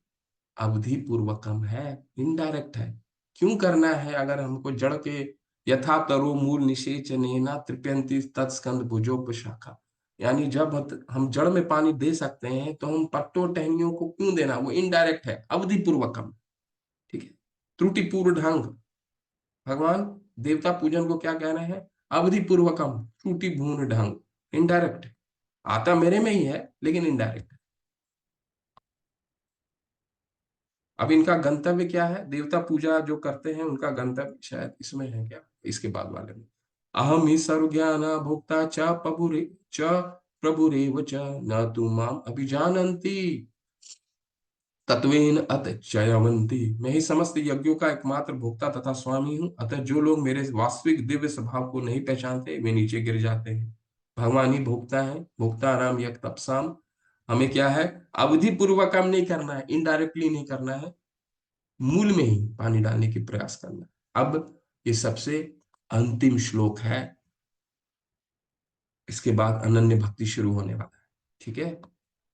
अवधि पूर्वकम है, इनडायरेक्ट है। क्यों करना है? अगर हमको जड़ के यथा तरो मूल निषेचनेना तृप्यंती तत्स्कंद भुजोपशाखा, यानी जब हम जड़ में पानी दे सकते हैं तो हम पत्तों टहनियों को क्यों देना? वो इनडायरेक्ट है, अवधि पूर्वकम। ठीक है, त्रुटिपूर्ण ढंग। भगवान देवता पूजन को क्या कह रहे हैं? अवधि पूर्वकम, त्रुटिपूर्ण ढंग, इनडायरेक्ट। आता मेरे में ही है लेकिन इनडायरेक्ट। अब इनका गंतव्य क्या है? देवता पूजा जो करते हैं उनका गंतव्य शायद इसमें है क्या, इसके बाद वाले में, अहम ही सर्वज्ञान भोक्ता च प्रभुरेव च न तु माम अभिजानन्ति तत्वेन अत चयवंती। मैं ही समस्त यज्ञों का एकमात्र भोक्ता तथा स्वामी हूँ, अतः जो लोग मेरे वास्तविक दिव्य स्वभाव को नहीं पहचानते वे नीचे गिर जाते हैं। भगवान ही भोक्ता है, भोक्ता राम यक तपसाम। हमें क्या है? अवधि पूर्वक काम नहीं करना है, इनडायरेक्टली नहीं करना है, मूल में ही पानी डालने की प्रयास करना। अब ये सबसे अंतिम श्लोक है, इसके बाद अनन्य भक्ति शुरू होने वाला है। ठीक है,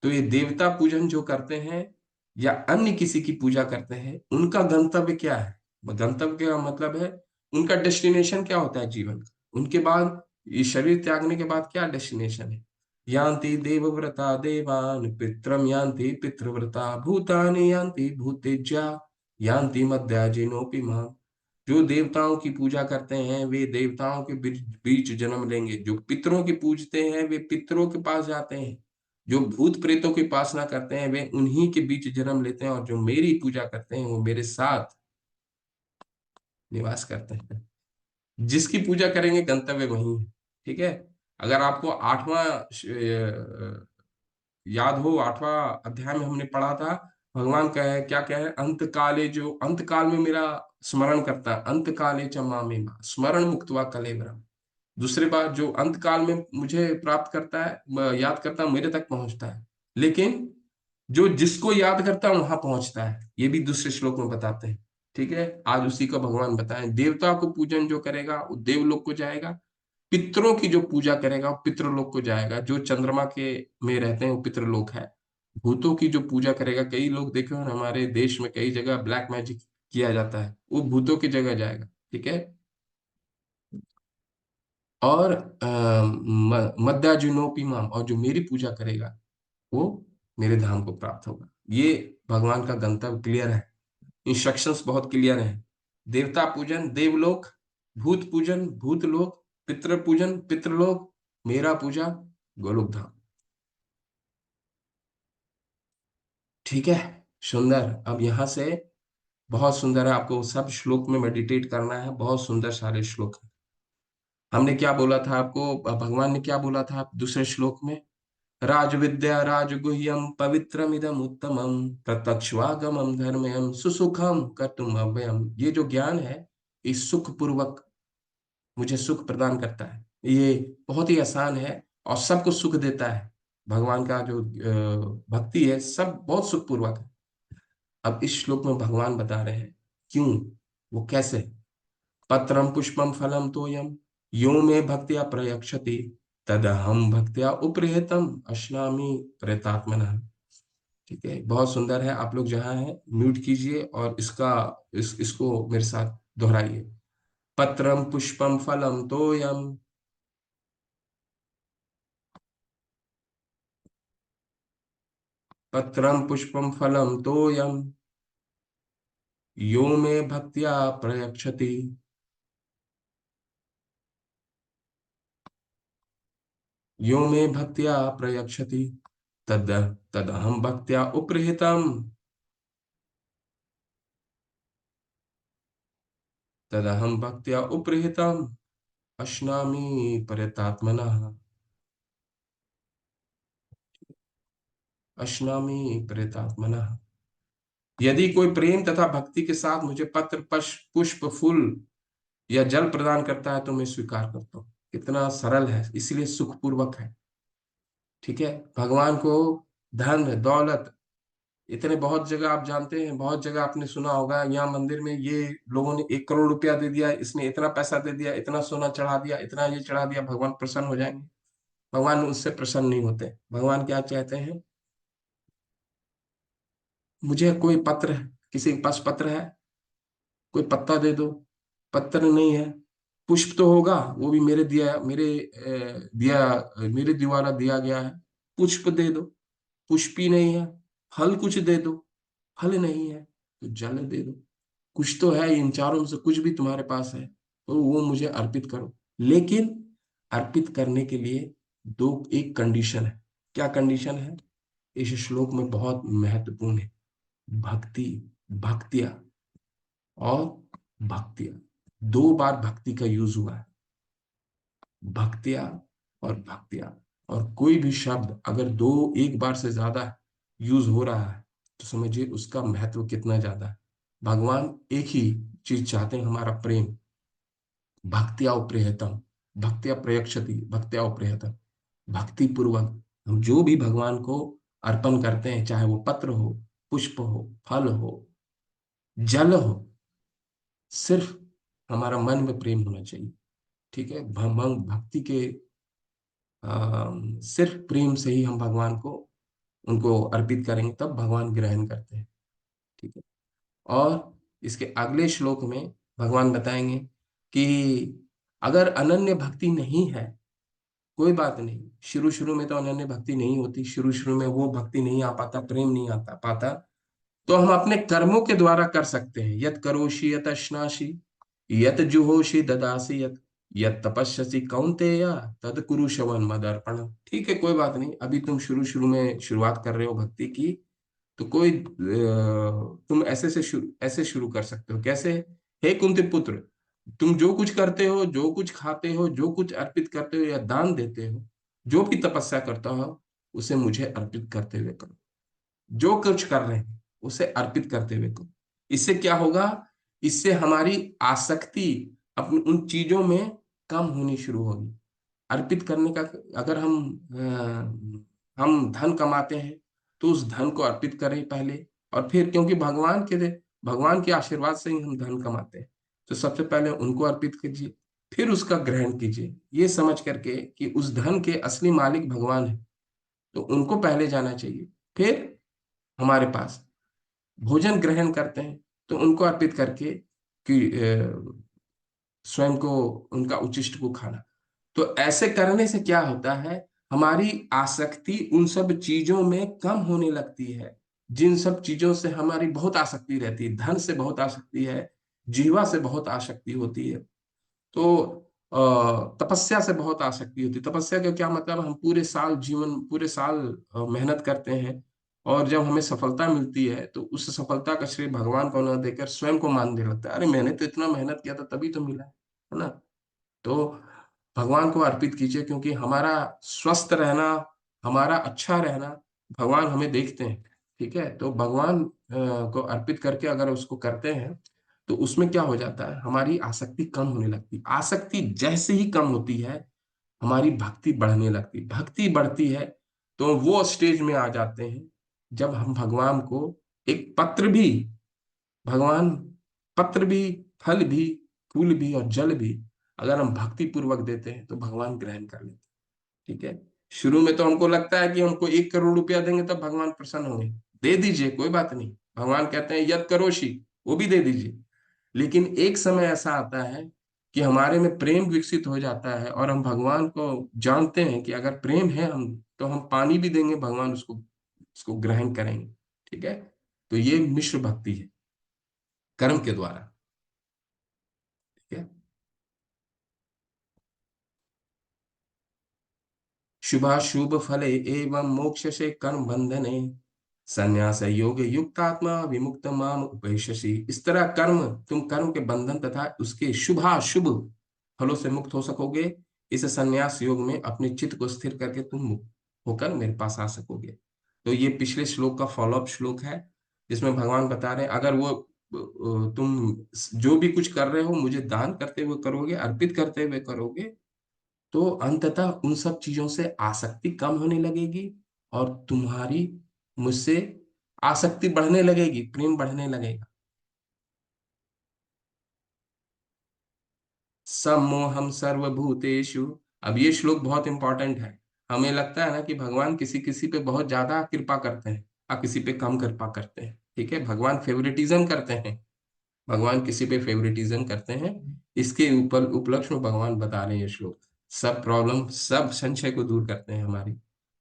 तो ये देवता पूजन जो करते हैं या अन्य किसी की पूजा करते हैं, उनका गंतव्य क्या है? गंतव्य का मतलब है उनका डेस्टिनेशन क्या होता है जीवन का, उनके बाद ये शरीर त्यागने के बाद क्या डेस्टिनेशन है? यान्ति देवव्रता देवान पित्रम यान्ति पितृव्रता भूतानि यान्ति भूतेज्या यान्ति मध्याजिनोपि माम। जो देवताओं की पूजा करते हैं वे देवताओं के बीच जन्म लेंगे, जो पितरों की पूजते हैं वे पितरों के पास जाते हैं, जो भूत प्रेतों की उपासना करते हैं वे उन्हीं के बीच जन्म लेते हैं, और जो मेरी पूजा करते हैं वो मेरे साथ निवास करते हैं। जिसकी पूजा करेंगे गंतव्य वही है। ठीक है। अगर आपको याद हो, 8वां अध्याय में हमने पढ़ा था, भगवान का है क्या, क्या है, अंत काले, जो अंत काल में मेरा स्मरण करता है, अंत काले च मामेमा स्मरण मुक्त्वा कलेवरम। दूसरी बात, जो अंत काल में मुझे प्राप्त करता है, याद करता है, मेरे तक पहुंचता है। लेकिन जो जिसको याद करता है वहां पहुंचता है, ये भी दूसरे श्लोक में बताते हैं। ठीक है। आज उसी को भगवान बताएं, देवता को पूजन जो करेगा वो देवलोक को जाएगा, पितरों की जो पूजा करेगा वो पितृलोक को जाएगा। जो चंद्रमा के में रहते हैं वो पितृलोक है। भूतों की जो पूजा करेगा, कई लोग देखे हो हमारे देश में कई जगह ब्लैक मैजिक किया जाता है, वो भूतों की जगह जाएगा। ठीक है। और मद्दाजिनोपिमाम, और जो मेरी पूजा करेगा वो मेरे धाम को प्राप्त होगा। ये भगवान का गंतव्य क्लियर है, इंस्ट्रक्शंस बहुत क्लियर हैं। देवता पूजन देवलोक, भूत पूजन भूतलोक, पितृ पूजन पितृलोक, मेरा पूजा गोलोक धाम। ठीक है। सुंदर। अब यहां से बहुत सुंदर है, आपको सब श्लोक में मेडिटेट करना है, बहुत सुंदर सारे श्लोक हैं। हमने क्या बोला था आपको, भगवान ने क्या बोला था दूसरे श्लोक में, राजविद्या राजगुह्यम पवित्रमिदम उत्तमम प्रत्यक्षागमम धर्मयम सुसुखम कर्तुम अव्ययम। ये जो ज्ञान है, इस सुख पूर्वक मुझे सुख प्रदान करता है। ये बहुत ही आसान है और सबको सुख देता है। भगवान का जो भक्ति है सब बहुत सुखपूर्वक है। अब इस श्लोक में भगवान बता रहे हैं क्यों, वो कैसे। पत्रम पुष्पम फलम तोयम यो मे भक्त्या प्रयक्षति तदहम भक्त्या उपृहतम अश्नामि प्रेतात्मना। ठीक है, बहुत सुंदर है। आप लोग जहां हैं म्यूट कीजिए और इसको मेरे साथ दोहराइए। पत्रम पुष्पम फलम तोयम, पत्रम पुष्पम फलम तोयम यो मे भक्त्या प्रयक्षति यो मे भक्त्या प्रयक्षति तद तदहम भक्त्या उपृहितम तदहम भक्त्या उपृहितम अश्नामि प्रयतात्मनः। अश्नामि प्रयतात्मनः। यदि कोई प्रेम तथा भक्ति के साथ मुझे पत्र पुष्प फूल या जल प्रदान करता है तो मैं स्वीकार करता हूँ। कितना सरल है, इसलिए सुखपूर्वक है। ठीक है। भगवान को धन दौलत, इतने बहुत जगह आप जानते हैं, बहुत जगह आपने सुना होगा, यहाँ मंदिर में ये लोगों ने 1 करोड़ रुपया दे दिया, इसने इतना पैसा दे दिया, इतना सोना चढ़ा दिया, इतना ये चढ़ा दिया, भगवान प्रसन्न हो जाएंगे। भगवान उससे प्रसन्न नहीं होते। भगवान क्या चाहते हैं, मुझे कोई पत्र है, किसी के पास पत्र है, कोई पत्ता दे दो। पत्र नहीं है, पुष्प तो होगा, वो भी मेरे द्वारा दिया गया है, पुष्प दे दो। पुष्प ही नहीं है। फल कुछ दे दो, फल नहीं है तो जल दे दो। कुछ तो है, इन चारों में से कुछ भी तुम्हारे पास है तो वो मुझे अर्पित करो। लेकिन अर्पित करने के लिए एक कंडीशन है। क्या कंडीशन है, इस श्लोक में बहुत महत्वपूर्ण है। भक्ति, भक्तिया और भक्तिया, 2 बार भक्ति का यूज हुआ है। भक्तिया और भक्तिया, और कोई भी शब्द अगर एक बार से ज्यादा यूज हो रहा है तो समझिए उसका महत्व कितना ज्यादा है। भगवान एक ही चीज चाहते हैं, हमारा प्रेम। भक्तिया उप्रेयतम, भक्तिया प्रयक्षति भक्तिया उप्रेयतम। भक्ति पूर्वक हम जो भी भगवान को अर्पण करते हैं, चाहे वो पत्र हो, पुष्प हो, फल हो, जल हो, सिर्फ हमारा मन में प्रेम होना चाहिए। ठीक है। हम भक्ति के सिर्फ प्रेम से ही हम भगवान को उनको अर्पित करेंगे, तब भगवान ग्रहण करते हैं। ठीक है। और इसके अगले श्लोक में भगवान बताएंगे कि अगर अनन्य भक्ति नहीं है, कोई बात नहीं, शुरू शुरू में तो अनन्य भक्ति नहीं होती, शुरू शुरू में वो भक्ति नहीं आ पाता, प्रेम नहीं आता पाता, तो हम अपने कर्मों के द्वारा कर सकते हैं। यत करोषि यत अश्नासि यत जुहोषि ददासि यत यत तपस्यसि कौन्तेय तद कुरु शवन मदर्पण। ठीक है, कोई बात नहीं, अभी तुम शुरू शुरू में शुरुआत कर रहे हो भक्ति की, तो तुम ऐसे शुरू कर सकते हो। कैसे, हे कुंती पुत्र, तुम जो कुछ करते हो, जो कुछ खाते हो, जो कुछ अर्पित करते हो या दान देते हो, जो भी तपस्या करता हो, उसे मुझे अर्पित करते हुए करो। जो कुछ कर रहे हैं उसे अर्पित करते हुए करो। इससे क्या होगा? इससे हमारी आसक्ति अपनी उन चीजों में कम होनी शुरू होगी। अर्पित करने का, अगर हम धन कमाते हैं तो उस धन को अर्पित करें पहले, और फिर क्योंकि भगवान के आशीर्वाद से ही हम धन कमाते हैं, तो सबसे पहले उनको अर्पित कीजिए, फिर उसका ग्रहण कीजिए, ये समझ करके कि उस धन के असली मालिक भगवान है, तो उनको पहले जाना चाहिए। फिर हमारे पास भोजन ग्रहण करते हैं तो उनको अर्पित करके कि स्वयं को, उनका उचिष्ट को खाना। तो ऐसे करने से क्या होता है? हमारी आसक्ति उन सब चीजों में कम होने लगती है, जिन सब चीजों से हमारी बहुत आसक्ति रहती है। धन से बहुत आसक्ति है, जीवा से बहुत आसक्ति होती है, तो तपस्या से बहुत आसक्ति होती है। तपस्या का क्या मतलब? हम पूरे साल मेहनत करते हैं, और जब हमें सफलता मिलती है तो उस सफलता का श्रेय भगवान को न देकर स्वयं को मानने लगता है, अरे मैंने तो इतना मेहनत किया था तभी तो मिला है ना। तो भगवान को अर्पित कीजिए, क्योंकि हमारा स्वस्थ रहना, हमारा अच्छा रहना भगवान हमें देखते हैं। ठीक है, तो भगवान को अर्पित करके अगर उसको करते हैं तो उसमें क्या हो जाता है? हमारी आसक्ति कम होने लगती है। आसक्ति जैसे ही कम होती है, हमारी भक्ति बढ़ने लगती, भक्ति बढ़ती है, तो वो स्टेज में आ जाते हैं जब हम भगवान को एक भगवान पत्र भी, फल भी, फूल भी और जल भी अगर हम भक्ति पूर्वक देते हैं तो भगवान ग्रहण कर लेते हैं। ठीक है, शुरू में तो हमको लगता है कि हमको 1 करोड़ रुपया देंगे तब भगवान प्रसन्न होंगे। दे दीजिए, कोई बात नहीं, भगवान कहते हैं यद करोषि, वो भी दे दीजिए। लेकिन एक समय ऐसा आता है कि हमारे में प्रेम विकसित हो जाता है, और हम भगवान को जानते हैं कि अगर प्रेम है हम, तो हम पानी भी देंगे, भगवान उसको उसको ग्रहण करेंगे। ठीक है, तो ये मिश्र भक्ति है, कर्म के द्वारा। ठीक है, शुभाशुभ फले एवं मोक्ष से कर्म बंधने संन्यास योग युक्त आत्मा विमुक्त माम उपैशसि। इस तरह तुम कर्म के बंधन तथा उसके शुभाशुभ फलों से मुक्त हो सकोगे। इस संन्यास योग में अपने चित्त को स्थिर करके तुम मुक्त होकर मेरे पास आ सकोगे। तो ये पिछले श्लोक का फॉलोअप श्लोक है, जिसमें भगवान बता रहे हैं अगर वो तुम जो भी कुछ कर रहे हो मुझे दान करते हुए करोगे, अर्पित करते हुए करोगे, तो अंततः उन सब चीजों से आसक्ति कम होने लगेगी, और तुम्हारी मुझसे आसक्ति बढ़ने लगेगी, प्रेम बढ़ने लगेगा। सम्मोहम सर्वभूतेषु। अब ये श्लोक बहुत इंपॉर्टेंट है। हमें लगता है ना कि भगवान किसी किसी पे बहुत ज्यादा कृपा करते हैं और किसी पे कम कृपा करते हैं। ठीक है, भगवान फेवरेटिज्म करते हैं, भगवान किसी पे फेवरेटिज्म करते हैं। इसके ऊपर उपलक्ष्य में भगवान बता रहे हैं ये श्लोक, सब प्रॉब्लम, सब संशय को दूर करते हैं हमारी।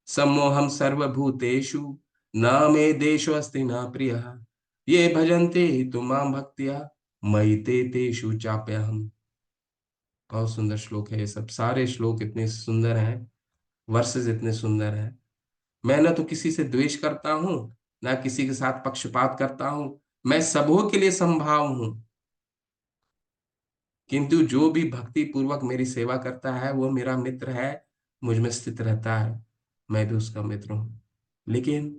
सम्मोहम सर्वभूतेषु न मे देशो अस्ति न प्रिय, ये भजन्ते तु मां भक्त्या मयि ते तेषु चाप्यहम्। बहुत सुंदर श्लोक है ये सब, सारे श्लोक इतने सुंदर हैं, वर्सेस इतने सुंदर हैं। मैं न तो किसी से द्वेष करता हूं, ना किसी के साथ पक्षपात करता हूं, मैं सबों के लिए संभाव हूं, किंतु जो भी भक्ति पूर्वक मेरी सेवा करता है वो मेरा मित्र है, मुझ में स्थित रहता है, मैं भी उसका मित्र हूँ। लेकिन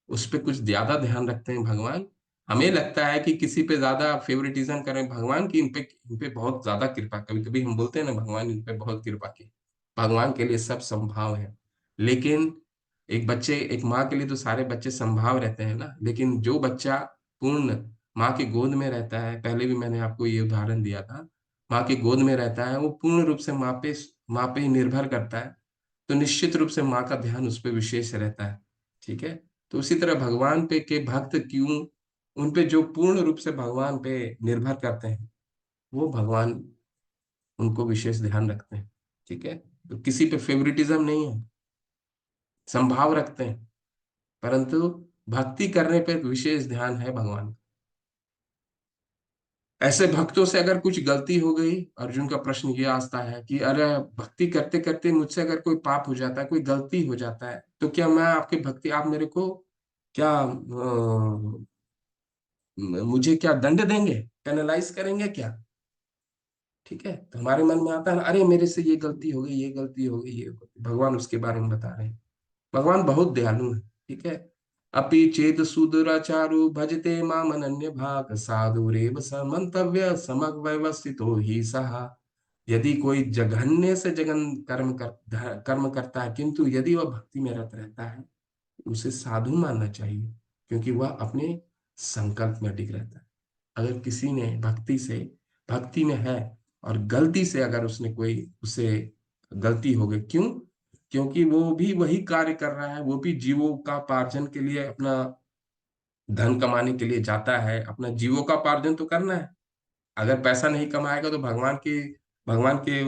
उस पर कुछ ज्यादा ध्यान रखते हैं भगवान। हमें लगता है कि किसी पे ज्यादा फेवरेटिज्म करें भगवान की, इन पे बहुत ज्यादा कृपा, कभी कभी हम बोलते हैं ना भगवान इन पे बहुत कृपा की। भगवान के लिए सब संभाव है, लेकिन एक माँ के लिए तो सारे बच्चे संभाव रहते हैं ना, लेकिन जो बच्चा पूर्ण माँ की गोद में रहता है, पहले भी मैंने आपको ये उदाहरण दिया था, माँ की गोद में रहता है, वो पूर्ण रूप से माँ पे ही निर्भर करता है, तो निश्चित रूप से माँ का ध्यान उस पर विशेष रहता है। ठीक है, तो उसी तरह भगवान पे के भक्त क्यों, उन पे जो पूर्ण रूप से भगवान पे निर्भर करते हैं, वो भगवान उनको विशेष ध्यान रखते हैं। ठीक है, तो किसी पे फेवरेटिज्म नहीं है, संभाव रखते हैं, परंतु भक्ति करने पे विशेष ध्यान है भगवान का। ऐसे भक्तों से अगर कुछ गलती हो गई, अर्जुन का प्रश्न ये आता है कि अरे भक्ति करते करते मुझसे अगर कोई पाप हो जाता है, कोई गलती हो जाता है, तो क्या मैं आपकी भक्ति, आप मेरे को क्या मुझे क्या दंड देंगे, पेनलाइज करेंगे क्या? ठीक है, तो हमारे मन में आता है ना, अरे मेरे से ये गलती हो गई, ये गलती हो गई, ये भगवान उसके बारे में बता रहे हैं। भगवान बहुत दयालु है। ठीक है, अपि चेत सुदुराचारु भजते माम अनन्य भाग साधुरेव समन्तव्य समग व्यवस्थितो ही सहा। यदि कोई जघन्य से जघन कर्म करता है, किंतु यदि वह भक्ति में रत रहता है, उसे साधु मानना चाहिए, क्योंकि वह अपने संकल्प में अडिग रहता है। अगर किसी ने भक्ति में है और गलती से अगर उसने कोई उसे गलती हो गई, क्यों? क्योंकि वो भी वही कार्य कर रहा है, वो भी जीवोपार्जन के लिए, अपना धन कमाने के लिए जाता है, अपना जीवोपार्जन तो करना है। अगर पैसा नहीं कमाएगा तो भगवान के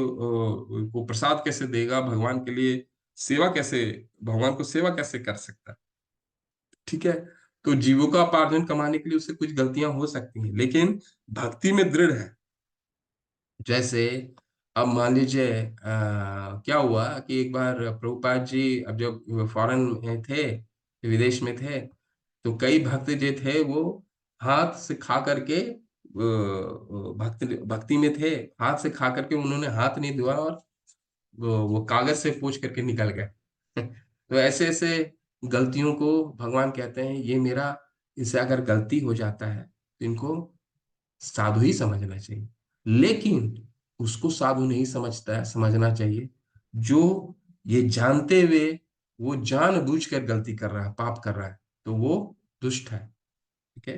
को प्रसाद कैसे देगा, भगवान के लिए सेवा कैसे, भगवान को सेवा कैसे कर सकता है? ठीक है, तो जीवोपार्जन कमाने के लिए उससे कुछ गलतियां हो सकती हैं, लेकिन भक्ति में दृढ़ है। जैसे अब मान लीजिए क्या हुआ कि एक बार प्रभुपाद जी, अब जब फॉरेन में थे, विदेश में थे, तो कई भक्त जो थे वो हाथ से खा करके, भक्ति में थे, हाथ से खा करके उन्होंने हाथ नहीं धोआ और वो कागज से पोंछ करके निकल गए। तो ऐसे ऐसे गलतियों को भगवान कहते हैं ये मेरा, इससे अगर गलती हो जाता है तो इनको साधु ही समझना चाहिए। लेकिन उसको साधु नहीं समझता है, समझना चाहिए जो ये जानते हुए, वो जानबूझकर गलती कर रहा है, पाप कर रहा है, तो वो दुष्ट है। ठीक है,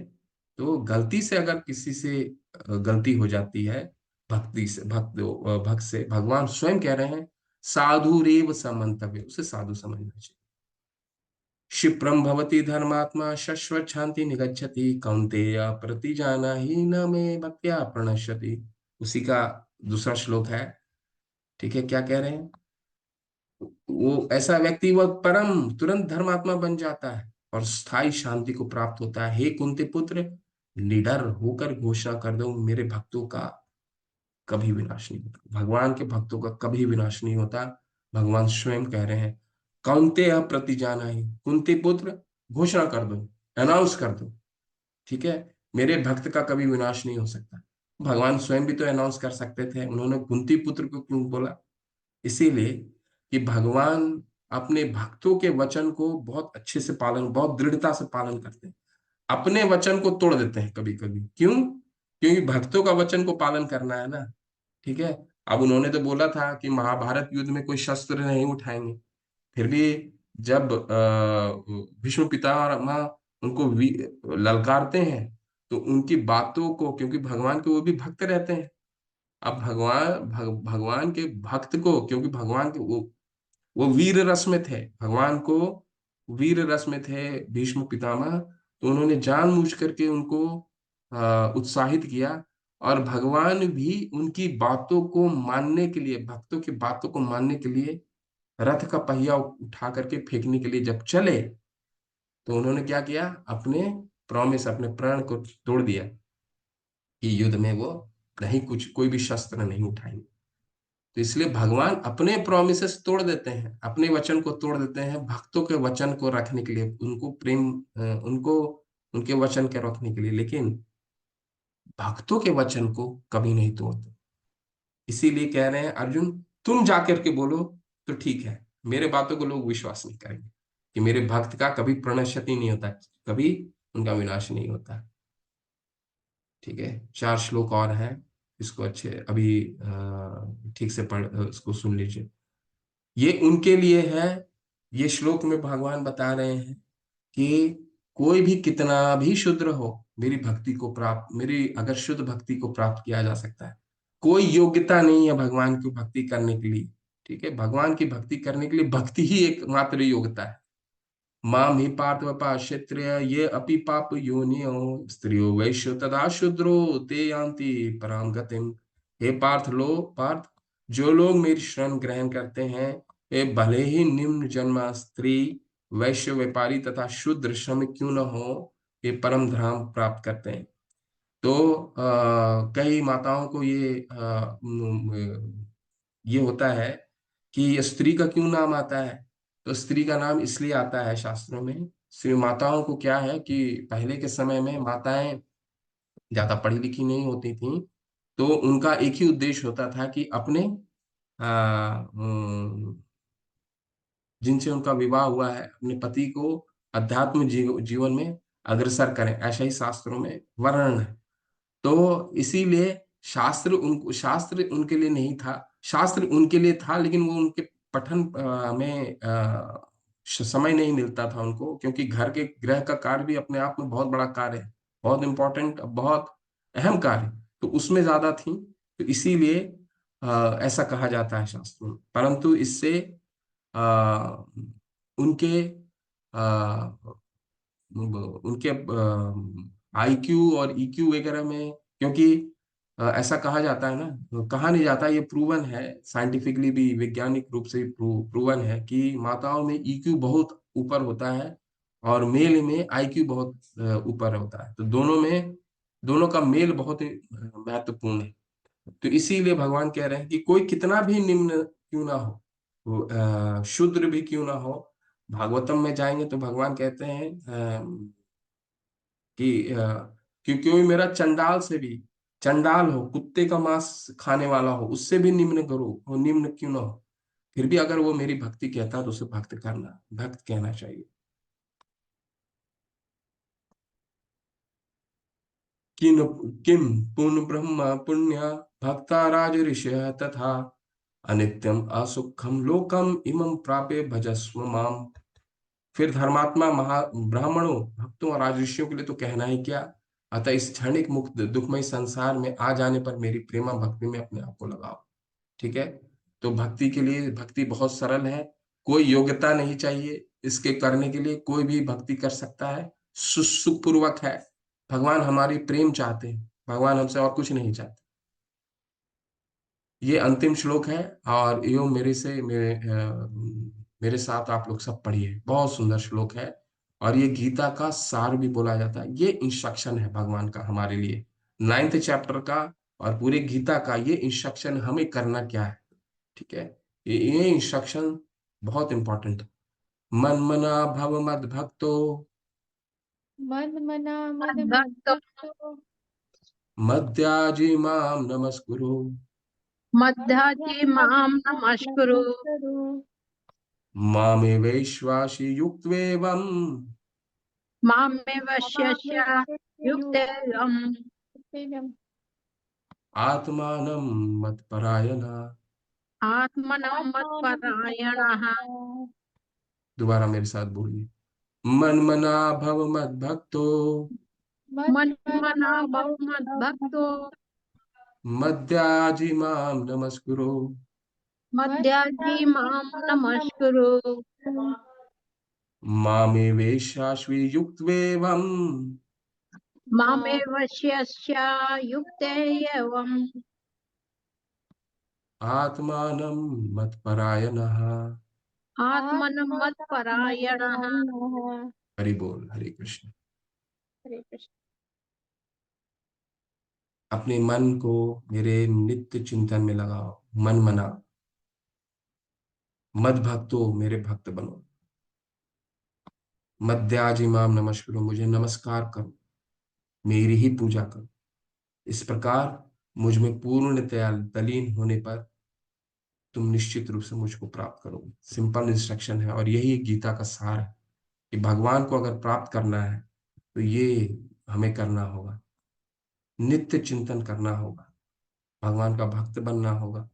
तो गलती से अगर किसी से गलती हो जाती है, भक्ति से भक्त से, भगवान स्वयं कह रहे हैं साधु रेव समन्तव्य, उसे साधु समझना चाहिए। क्षिप्रम भवति धर्मात्मा शश्वत शांति निगच्छति कौन्तेय प्रतिजाना ही न मे भक्त्या प्रणश्यति। उसी का दूसरा श्लोक है। ठीक है, क्या कह रहे हैं? वो ऐसा व्यक्ति वह परम तुरंत धर्मात्मा बन जाता है और स्थायी शांति को प्राप्त होता है। हे कुंती पुत्र, निडर होकर घोषणा कर दो, मेरे भक्तों का कभी विनाश नहीं होता, भगवान के भक्तों का कभी विनाश नहीं होता। भगवान स्वयं कह रहे हैं कौन्तेय प्रतिजाना ही, कुंती पुत्र घोषणा कर दो, अनाउंस कर दो। ठीक है, मेरे भक्त का कभी विनाश नहीं हो सकता। भगवान स्वयं भी तो अनाउंस कर सकते थे, उन्होंने कुंती पुत्र को क्यों बोला? इसीलिए कि भगवान अपने भक्तों के वचन को बहुत अच्छे से पालन, बहुत दृढ़ता से पालन करते हैं। अपने वचन को तोड़ देते हैं कभी कभी, क्यों? क्योंकि भक्तों का वचन को पालन करना है ना। ठीक है, अब उन्होंने तो बोला था कि महाभारत युद्ध में कोई शस्त्र नहीं उठाएंगे, फिर भी जब भीष्म पितामह उनको ललकारते हैं, तो उनकी बातों को, क्योंकि भगवान के वो भी भक्त रहते हैं, अब भगवान के भक्त को, क्योंकि भगवान के वो वीर रस में थे, भगवान को वीर रस में थे भीष्म पितामह, तो उन्होंने जानबूझ करके उनको उत्साहित किया। और भगवान भी उनकी बातों को मानने के लिए, भक्तों की बातों को मानने के लिए रथ का पहिया उठा करके फेंकने के लिए जब चले, तो उन्होंने क्या किया? अपने प्रॉमिस, अपने प्रण को तोड़ दिया कि युद्ध में वो नहीं, कुछ कोई भी शस्त्र नहीं उठाएंगे। तो इसलिए भगवान अपने प्रोमिसेस तोड़ देते हैं, अपने वचन को तोड़ देते हैं भक्तों के वचन को रखने के लिए, उनको प्रेम, उनको उनके वचन के रखने के लिए, लेकिन भक्तों के वचन को कभी नहीं तोड़ते। इसीलिए कह रहे हैं अर्जुन, तुम जाकर के बोलो तो ठीक है, मेरे बातों को लोग विश्वास नहीं करेंगे कि मेरे भक्त का कभी प्रणश्यति नहीं होता, कभी उनका विनाश नहीं होता। ठीक है, 4 श्लोक और हैं, इसको अच्छे अभी ठीक से पढ़, इसको सुन लीजिए। ये उनके लिए है। ये श्लोक में भगवान बता रहे हैं कि कोई भी कितना भी शुद्र हो, मेरी भक्ति को प्राप्त, मेरी अगर शुद्ध भक्ति को प्राप्त किया जा सकता है। कोई योग्यता नहीं है भगवान की भक्ति करने के लिए। ठीक है, भगवान की भक्ति करने के लिए भक्ति ही एकमात्र योग्यता है। माम ही पार्थवपा क्षेत्रीय ये अपि पाप योनियो स्त्रियो वैश्यो तथा शूद्रो ते यान्ति पराम गतिम। हे पार्थ, लो पार्थ, जो लोग मेरी शरण ग्रहण करते हैं, वे भले ही निम्न जन्म स्त्री, वैश्य, व्यापारी तथा शूद्र श्रमिक क्यों न हो, ये परम धाम प्राप्त करते हैं। तो कई माताओं को ये होता है कि स्त्री का क्यों नाम आता है? तो स्त्री का नाम इसलिए आता है शास्त्रों में, श्री माताओं को क्या है कि पहले के समय में माताएं ज्यादा पढ़ी लिखी नहीं होती थी, तो उनका एक ही उद्देश्य होता था कि अपने जिनसे उनका विवाह हुआ है अपने पति को अध्यात्म जीवन में अग्रसर करें, ऐसा ही शास्त्रों में वर्णन है। तो इसीलिए शास्त्र उनके लिए नहीं था, शास्त्र उनके लिए था, लेकिन वो उनके पठन में समय नहीं मिलता था उनको, क्योंकि घर के गृह का कार्य भी अपने आप में बहुत बड़ा कार्य है, बहुत इंपॉर्टेंट, बहुत अहम कार्य, तो उसमें ज्यादा थी। तो इसीलिए ऐसा कहा जाता है शास्त्रों में। परंतु इससे अ, उनके उनके आईक्यू और ईक्यू वगैरह में, क्योंकि ऐसा कहा जाता है ना, कहा नहीं जाता, ये प्रूवन है साइंटिफिकली भी, वैज्ञानिक रूप से प्रूवन है कि माताओं में ईक्यू बहुत ऊपर होता है और मेल में आईक्यू बहुत ऊपर होता है। तो दोनों का मेल बहुत ही महत्वपूर्ण है। तो इसीलिए भगवान कह रहे हैं कि कोई कितना भी निम्न क्यों ना हो, वो, शूद्र भी क्यों ना हो, भागवतम में जाएंगे तो भगवान कहते हैं कि कि कोई मेरा चंडाल से भी, चंडाल हो, कुत्ते का मांस खाने वाला हो, उससे भी निम्न करो, वो निम्न क्यों ना हो, फिर भी अगर वो मेरी भक्ति कहता है तो उसे भक्त करना, भक्त कहना चाहिए। किन किम पुण्य ब्रह्म पुण्य भक्ता राज ऋषय तथा अनित्यम असुखम लोकम इमं प्राप्य भजस्व माम। फिर धर्मात्मा महा ब्राह्मणों, भक्तों और राजऋषियों के लिए तो कहना ही क्या। अतः इस क्षणिक मुक्त दुखमय संसार में आ जाने पर मेरी प्रेमा भक्ति में अपने आप को लगाओ। ठीक है। तो भक्ति के लिए, भक्ति बहुत सरल है, कोई योग्यता नहीं चाहिए इसके करने के लिए, कोई भी भक्ति कर सकता है, सुखपूर्वक है। भगवान हमारी प्रेम चाहते हैं, भगवान हमसे और कुछ नहीं चाहते। ये अंतिम श्लोक है, और यो मेरे साथ आप लोग सब पढ़िए, बहुत सुंदर श्लोक है। और ये गीता का सार भी बोला जाता है, ये इंस्ट्रक्शन है भगवान का हमारे लिए, 9th चैप्टर का और पूरे गीता का ये इंस्ट्रक्शन हमें करना क्या है। ठीक है। ये इंस्ट्रक्शन बहुत इंपॉर्टेंट है। मन मना भव मद भक्तो, मद मना मद मद मद्भक्तो भक्तो मद्याजी माम नमस्कुरु, मद्याजी मां नमस्कुरु नमस्करो मामे वैश्वासी युक्त्वेवम् मां मे वश्यस्य युक्तेयम् आत्मानं मत्परायणा। आत्मनं मत्परायणः। दोबारा मेरे साथ बोलिए। मन मना भव मद भक्तो, मन्मना भव मद्भक्तो मद्याजी माम नमस्कुरु, मद्याजी मां नमस्कुरु मामे वेश्याश्वी युक्त्वेवम् मां मे वश्यस्य युक्तेयम् आत्मानं मत्परायणः। आत्मनं मत्परायणः। हरि बोल, हरे कृष्ण। हरे कृष्ण। अपने मन को मेरे नित्य चिंतन में लगाओ, मन मना, मद भक्तो मेरे भक्त बनो, मद्याजी माम नमस्कुरु मुझे नमस्कार करो, मेरी ही पूजा करो। इस प्रकार मुझ में पूर्णतया तलीन होने पर तुम निश्चित रूप से मुझको प्राप्त करोगे। सिंपल इंस्ट्रक्शन है, और यही गीता का सार है कि भगवान को अगर प्राप्त करना है तो ये हमें करना होगा, नित्य चिंतन करना होगा, भगवान का भक्त बनना होगा,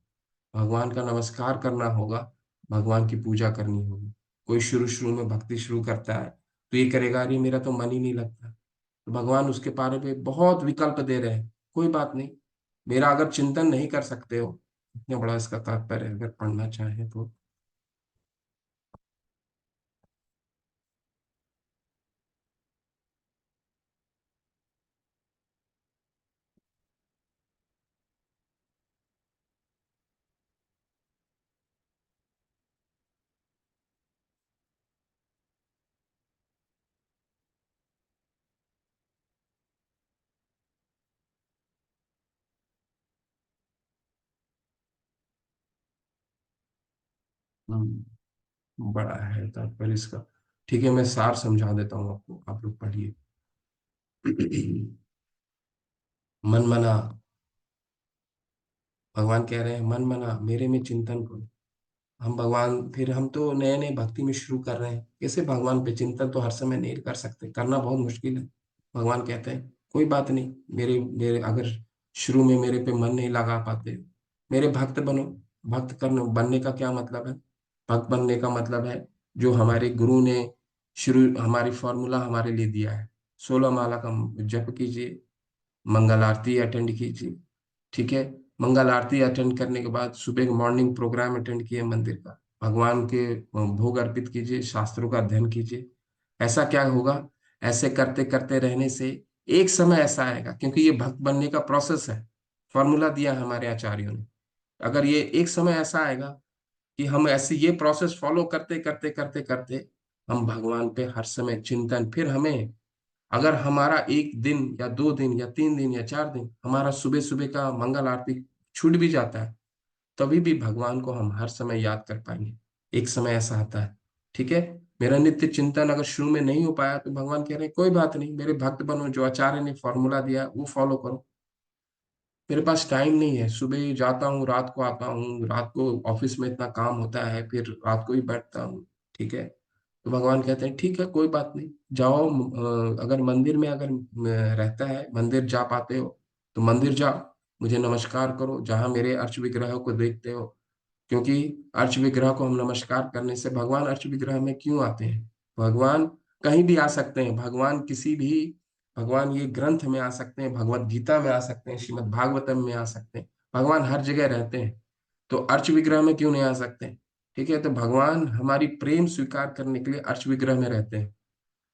भगवान का नमस्कार करना होगा, भगवान की पूजा करनी होगी। कोई शुरू शुरू में भक्ति शुरू करता है तो ये करेगा, अरे मेरा तो मन ही नहीं लगता, तो भगवान उसके बारे में बहुत विकल्प दे रहे हैं। कोई बात नहीं, मेरा अगर चिंतन नहीं कर सकते हो, इतना बड़ा इसका तात्पर्य है, अगर पढ़ना चाहे तो। बड़ा है तात्पर्य इसका। ठीक है, मैं सार समझा देता हूँ आपको, आप लोग पढ़िए। मन मना, भगवान कह रहे हैं मन मना मेरे में चिंतन करो। हम भगवान, फिर हम तो नए नए भक्ति में शुरू कर रहे हैं, कैसे भगवान पे चिंतन तो हर समय नहीं कर सकते, करना बहुत मुश्किल है। भगवान कहते हैं कोई बात नहीं, मेरे मेरे अगर शुरू में मेरे पे मन नहीं लगा पाते, मेरे भक्त बनो। भक्त करने बनने का क्या मतलब है? भक्त बनने का मतलब है जो हमारे गुरु ने शुरू हमारी फॉर्मूला हमारे लिए दिया है, 16 माला का जप कीजिए, मंगल आरती अटेंड कीजिए, ठीक है। मंगल आरती अटेंड करने के बाद सुबह मॉर्निंग प्रोग्राम अटेंड किए मंदिर का, भगवान के भोग अर्पित कीजिए, शास्त्रों का अध्ययन कीजिए। ऐसा क्या होगा? ऐसे करते करते रहने से एक समय ऐसा आएगा, क्योंकि ये भक्त बनने का प्रोसेस है, फॉर्मूला दिया है हमारे आचार्यों ने। अगर ये एक समय ऐसा आएगा कि हम ऐसे ये प्रोसेस फॉलो करते करते करते करते हम भगवान पे हर समय चिंतन, फिर हमें अगर हमारा एक दिन या 2 दिन या 3 दिन या 4 दिन हमारा सुबह सुबह का मंगल आरती छूट भी जाता है, तभी भी भगवान को हम हर समय याद कर पाएंगे। एक समय ऐसा आता है, ठीक है। मेरा नित्य चिंतन अगर शुरू में नहीं हो पाया तो भगवान कह रहे हैं कोई बात नहीं, मेरे भक्त बनो, जो आचार्य ने फॉर्मूला दिया वो फॉलो करो। मेरे पास टाइम नहीं है, सुबह जाता हूँ रात को आता हूँ, रात को ऑफिस में इतना काम होता है, फिर रात को ही बैठता हूँ, ठीक है। तो भगवान कहते हैं ठीक है कोई बात नहीं, जाओ। अगर मंदिर में अगर रहता है, मंदिर जा पाते हो तो मंदिर जाओ, मुझे नमस्कार करो जहां मेरे अर्च विग्रह को देखते हो। क्योंकि अर्च विग्रह को हम नमस्कार करने से, भगवान अर्च विग्रह में क्यों आते हैं? भगवान कहीं भी आ सकते हैं, भगवान किसी भी, भगवान ये ग्रंथ में आ सकते हैं, भगवत गीता में आ सकते हैं, श्रीमद् भागवतम में आ सकते हैं, भगवान हर जगह रहते हैं। तो अर्च विग्रह में क्यों नहीं आ सकते? ठीक है, तो भगवान हमारी प्रेम स्वीकार करने के लिए अर्च विग्रह में रहते हैं।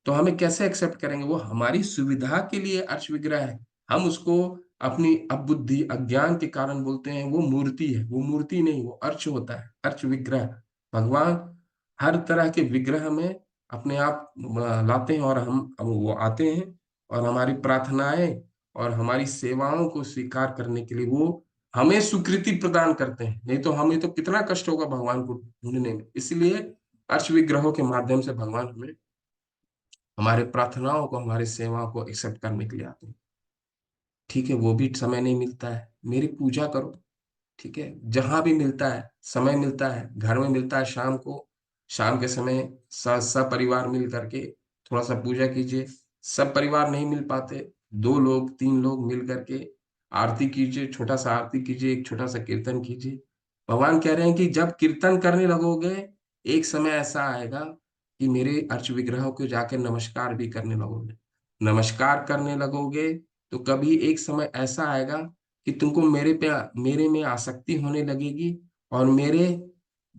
तो हमें कैसे एक्सेप्ट करेंगे? वो हमारी सुविधा के लिए अर्च विग्रह है, हम उसको अपनी अबुद्धि अज्ञान के कारण बोलते हैं वो मूर्ति है। वो मूर्ति नहीं, वो अर्च होता है, अर्च विग्रह। भगवान हर तरह के विग्रह में अपने आप लाते हैं, और हम अब वो आते हैं और हमारी प्रार्थनाएं और हमारी सेवाओं को स्वीकार करने के लिए वो हमें स्वीकृति प्रदान करते हैं। नहीं तो हमें तो कितना कष्ट होगा भगवान को ढूंढने में। इसलिए अर्च विग्रहों के माध्यम से भगवान हमें हमारे प्रार्थनाओं को, हमारी सेवाओं को एक्सेप्ट करने के लिए आते हैं। ठीक है, वो भी समय नहीं मिलता है, मेरी पूजा करो, ठीक है। जहां भी मिलता है, समय मिलता है, घर में मिलता है, शाम को, शाम के समय सब परिवार मिल करके थोड़ा सा पूजा कीजिए। सब परिवार नहीं मिल पाते, 2 लोग 3 लोग मिल करके आरती कीजिए, छोटा सा आरती कीजिए, एक छोटा सा कीर्तन कीजिए। भगवान कह रहे हैं कि जब कीर्तन करने लगोगे, एक समय ऐसा आएगा कि मेरे अर्च विग्रहों को जाकर नमस्कार भी करने लगोगे। नमस्कार करने लगोगे तो कभी एक समय ऐसा आएगा कि तुमको मेरे में आसक्ति होने लगेगी, और मेरे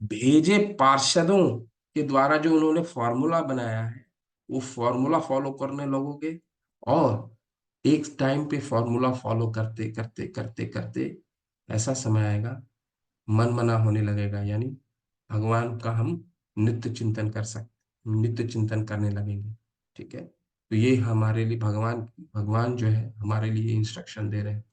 भेजे पार्षदों के द्वारा जो उन्होंने फॉर्मूला बनाया है वो फॉर्मूला फॉलो करने लगोगे। और एक टाइम पे फॉर्मूला फॉलो करते करते करते करते ऐसा समय आएगा, मन मना होने लगेगा, यानी भगवान का हम नित्य चिंतन कर सकते, नित्य चिंतन करने लगेंगे, ठीक है। तो ये हमारे लिए भगवान भगवान जो है हमारे लिए इंस्ट्रक्शन दे रहे हैं।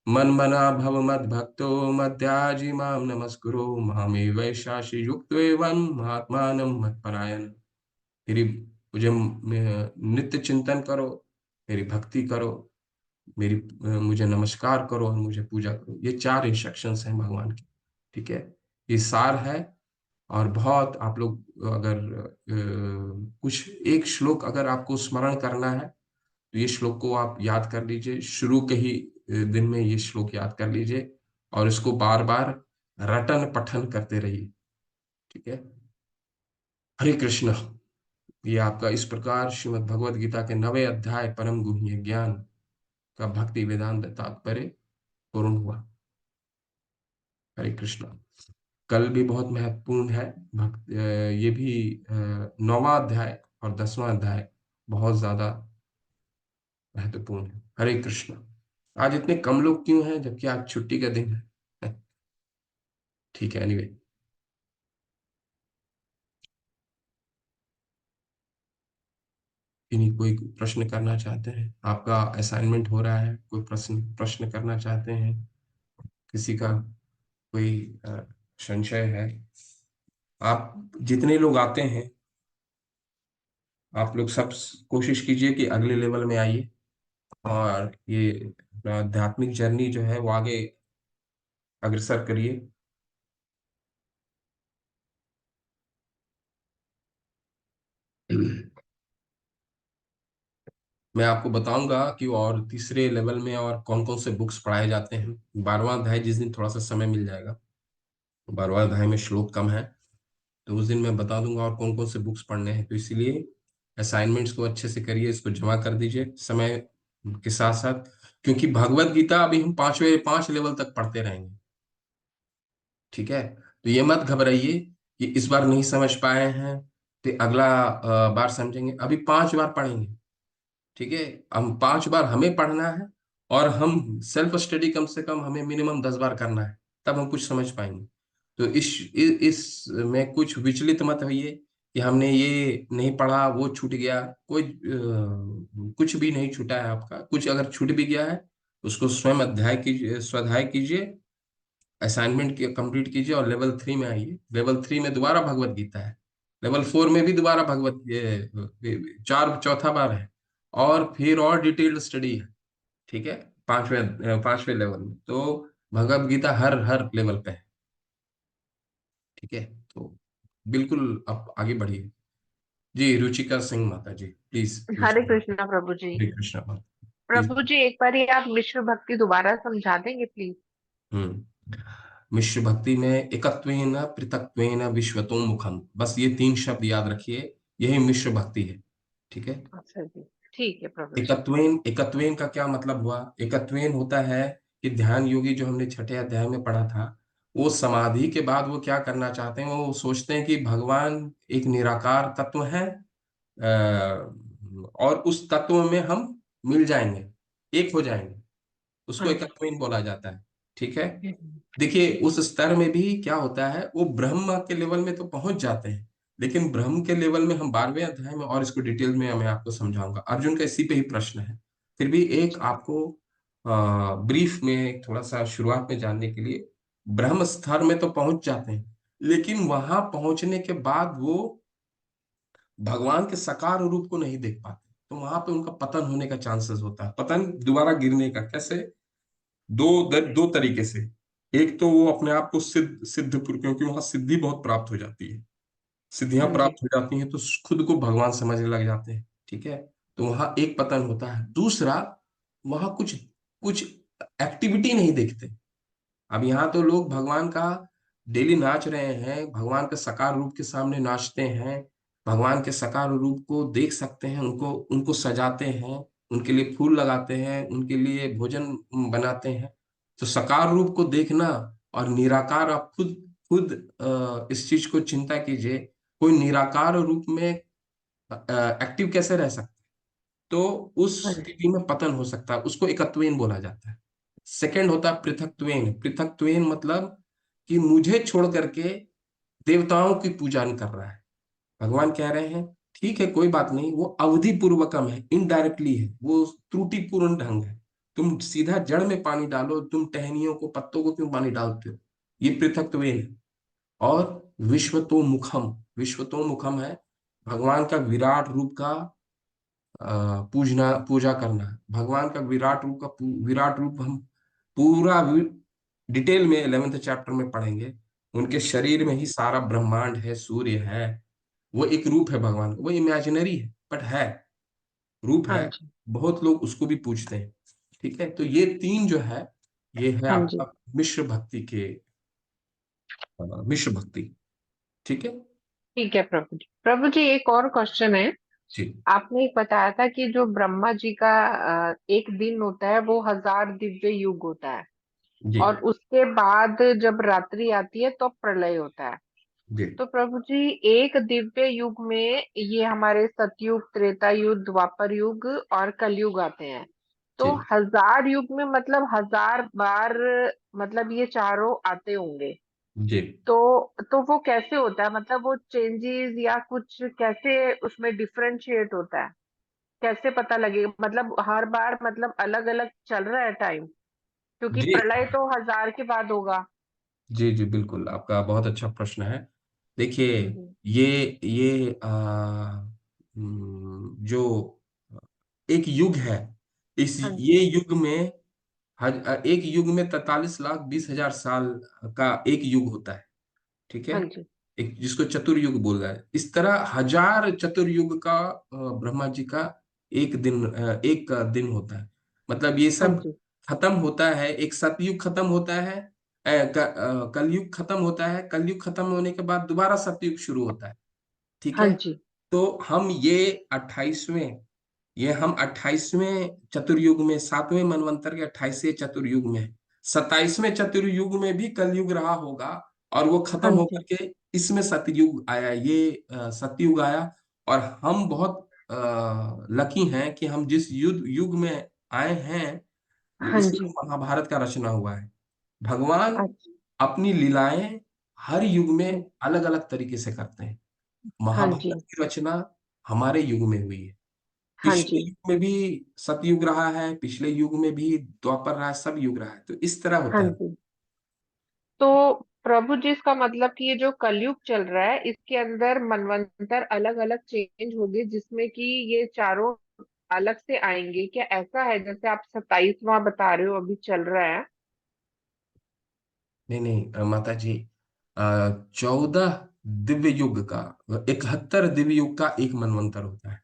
मन मना भव मद भक्तो मध्याजी माम नमस्कुरु मामे वैशाशी युक्त एवं महात्मानम मत परायण। मेरी मुझे नित्य चिंतन करो, मेरी भक्ति करो, मुझे नमस्कार करो और मुझे पूजा करो। ये 4 इंस्ट्रक्शंस हैं भगवान की, ठीक है। ये सार है। और बहुत आप लोग अगर कुछ एक श्लोक अगर आपको स्मरण करना है तो ये श्लोक को आप याद कर लीजिए, शुरू के ही दिन में ये श्लोक याद कर लीजिए और इसको बार बार रटन पठन करते रहिए, ठीक है। हरे कृष्ण। ये आपका इस प्रकार श्रीमद् भगवद गीता के 9वें अध्याय परम गुह्य ज्ञान का भक्ति वेदांत तात्पर्य पूर्ण हुआ। हरे कृष्ण। कल भी बहुत महत्वपूर्ण है, ये भी 9वां अध्याय और 10वां अध्याय बहुत ज्यादा महत्वपूर्ण है। हरे कृष्ण। आज इतने कम लोग क्यों हैं जबकि आज छुट्टी का दिन है? ठीक है, एनीवे। इन्हीं कोई प्रश्न करना चाहते हैं? आपका असाइनमेंट हो रहा है, कोई प्रश्न प्रश्न करना चाहते हैं? किसी का कोई संशय है? आप जितने लोग आते हैं आप लोग सब कोशिश कीजिए कि अगले लेवल में आइए और ये अपना आध्यात्मिक जर्नी जो है वो आगे अग्रसर करिए। मैं आपको बताऊंगा कि और तीसरे लेवल में और कौन कौन से बुक्स पढ़ाए जाते हैं। 12वां अध्याय जिस दिन थोड़ा सा समय मिल जाएगा, 12वां अध्याय में श्लोक कम है, तो उस दिन मैं बता दूंगा और कौन कौन से बुक्स पढ़ने हैं। तो इसलिए असाइनमेंट्स को अच्छे से करिए, इसको जमा कर दीजिए समय के साथ साथ, क्योंकि भगवत गीता अभी हम 5 लेवल तक पढ़ते रहेंगे। ठीक है, तो ये मत घबराइए कि इस बार नहीं समझ पाए हैं तो अगला बार समझेंगे। अभी 5 बार पढ़ेंगे। ठीक है, हम 5 बार हमें पढ़ना है, और हम सेल्फ स्टडी कम से कम हमें मिनिमम 10 बार करना है, तब हम कुछ समझ पाएंगे। तो इस में कुछ विचलित मत होइए कि हमने ये नहीं पढ़ा, वो छूट गया। कोई कुछ भी नहीं छूटा है आपका। कुछ अगर छूट भी गया है, उसको स्वयं अध्याय कीजिए, स्वाध्याय कीजिए, असाइनमेंट कंप्लीट कीजिए, और लेवल 3 में आइए। लेवल 3 में दोबारा भगवत गीता है। लेवल 4 में भी दोबारा भगवत चार चौथा बार है, और फिर और डिटेल्ड स्टडी है। ठीक है, पांचवें लेवल में तो भगवत गीता हर हर लेवल पे है। ठीक है, तो बिल्कुल आप आगे बढ़िए। जी, रुचिका सिंह माता जी, प्लीज हरे पूछिए। कृष्णा प्रभु जी। हरे कृष्णा माता, प्लीज। प्रभु जी एक बार ये आप मिश्र भक्ति दोबारा समझा देंगे प्लीज। हम्म मिश्र भक्ति में एकत्वेन पृथक्त्वेन विश्वतोमुखम, बस ये 3 शब्द याद रखिए, यही मिश्र भक्ति है। ठीक है, अच्छा जी, ठीक है प्रभु जी। एकत्वेन, एकत्वेन का क्या मतलब हुआ? एकत्वेन होता है कि ध्यान योगी जो हमने छठे अध्याय में पढ़ा था, वो समाधि के बाद वो क्या करना चाहते हैं, वो सोचते हैं कि भगवान एक निराकार तत्व है, और उस तत्व में हम मिल जाएंगे, एक हो जाएंगे। उसको हाँ जी। एकत्वेन बोला जाता है। ठीक है, हम्म। देखिए उस स्तर में भी क्या होता है, वो ब्रह्म के लेवल में तो पहुंच जाते हैं, लेकिन ब्रह्म के लेवल में हम 12वें अध्याय में और इसको डिटेल में मैं आपको समझाऊंगा। अर्जुन का इसी पे ही प्रश्न है। फिर भी एक आपको ब्रीफ में थोड़ा सा शुरुआत में जानने के लिए, ब्रह्म स्तर में तो पहुंच जाते हैं, लेकिन वहां पहुंचने के बाद वो भगवान के साकार रूप को नहीं देख पाते, तो वहां पे उनका पतन होने का चांसेस होता है। पतन, दोबारा गिरने का। कैसे? दो तरीके से। एक तो वो अपने आप को क्योंकि वहां सिद्धि बहुत प्राप्त हो जाती है, सिद्धियां हाँ जी। प्राप्त हो जाती हैं, तो खुद को भगवान समझने लग जाते हैं। ठीक है, तो वहां एक पतन होता है। दूसरा, वहां कुछ कुछ एक्टिविटी नहीं देखते। अब यहाँ तो लोग भगवान का डेली नाच रहे हैं, भगवान के साकार रूप के सामने नाचते हैं, भगवान के साकार रूप को देख सकते हैं, उनको उनको सजाते हैं, उनके लिए फूल लगाते हैं, उनके लिए भोजन बनाते हैं। तो साकार रूप को देखना और निराकार, आप खुद खुद इस चीज को चिंता कीजिए, कोई निराकार रूप में एक्टिव कैसे रह सकता है? तो उस हाँ जी। स्थिति में पतन हो सकता है, उसको एकत्वेन बोला जाता है। सेकंड होता है पृथक्त्वेन। पृथक्त्वेन मतलब कि मुझे छोड़ करके देवताओं की पूजा कर रहा है। भगवान कह रहे हैं ठीक है, कोई बात नहीं, वो अवधि पूर्वकम है, इनडायरेक्टली है, वो त्रुटिपूर्ण ढंग है। तुम सीधा जड़ में पानी डालो, तुम टहनियों को, पत्तों को क्यों पानी डालते हो? ये पृथक्त्वेन है। और विश्वतोमुखम, विश्वतोमुखम है भगवान का विराट रूप का पूजा करना है। भगवान का विराट रूप का विराट रूप हम पूरा डिटेल में 11th चैप्टर में पढ़ेंगे। उनके शरीर में ही सारा ब्रह्मांड है, सूर्य है, वो एक रूप है भगवान का, वो इमेजिनरी है बट है, रूप हाँ है। जी। बहुत लोग उसको भी पूछते हैं। ठीक है, तो ये 3 जो है, ये है हाँ जी। आपका मिश्र भक्ति के मिश्र भक्ति। ठीक है ठीक है प्रभु जी। प्रभु जी एक और क्वेश्चन है। जी। आपने एक बताया था कि जो ब्रह्मा जी का एक दिन होता है वो 1000 दिव्य युग होता है, जी। और उसके बाद जब रात्रि आती है तो प्रलय होता है। जी। तो प्रभु जी एक दिव्य युग में ये हमारे सतयुग, त्रेता युग, द्वापर युग और कलयुग आते हैं। तो जी। 1000 युग में मतलब 1000 बार, मतलब ये चारों आते होंगे। जी। तो वो कैसे होता है, मतलब वो चेंजेस या कुछ कैसे उसमें डिफरेंशिएट होता है, कैसे पता लगेगा, मतलब हर बार मतलब अलग अलग चल रहा है टाइम, क्योंकि जी। प्रलय तो 1000 के बाद होगा। जी। जी बिल्कुल, आपका बहुत अच्छा प्रश्न है। देखिए, हम्म। ये जो एक युग है, इस हाँ ये जी। युग में एक युग में 43,20,000 साल का एक युग होता है, ठीक है। हाँ जी। एक जिसको चतुर्युग बोल रहा है, इस तरह 1000 चतुर्युग का ब्रह्मा जी का एक दिन होता है। मतलब ये हाँ सब जी। खत्म होता है, एक सतयुग खत्म होता है, कलयुग खत्म होता है, कलयुग खत्म होने के बाद दोबारा सतयुग शुरू होता है, ठीक हाँ है। जी। तो हम 28वें चतुर्युग में, 7वें मनवंतर के 28वें चतुर्युग में, 27वें चतुर्युग में भी कलयुग रहा होगा, और वो खत्म हाँ होकर जी। के इसमें सतयुग आया, सतयुग आया। और हम बहुत लकी हैं कि हम जिस युग युग में आए हैं, हाँ इसमें जी। महाभारत का रचना हुआ है। भगवान अच्छा। अपनी लीलाएं हर युग हाँ में अलग अलग तरीके से करते हैं। हाँ महाभारत जी। की रचना हमारे युग में हुई है। हाँ पिछले जी। युग में भी सतयुग रहा है, पिछले युग में भी द्वापर रहा है, सब युग रहा है, तो इस तरह हाँ होता है। जी। तो प्रभु जी, इसका मतलब कि ये जो कलयुग चल रहा है इसके अंदर मनवंतर अलग अलग चेंज होंगे, जिसमें कि ये चारों अलग से आएंगे क्या? ऐसा है जैसे आप 27वां बता रहे हो अभी चल रहा है? नहीं नहीं, माता जी, 14 दिव्य युग का, 71 दिव्य युग का एक मनवंतर होता है।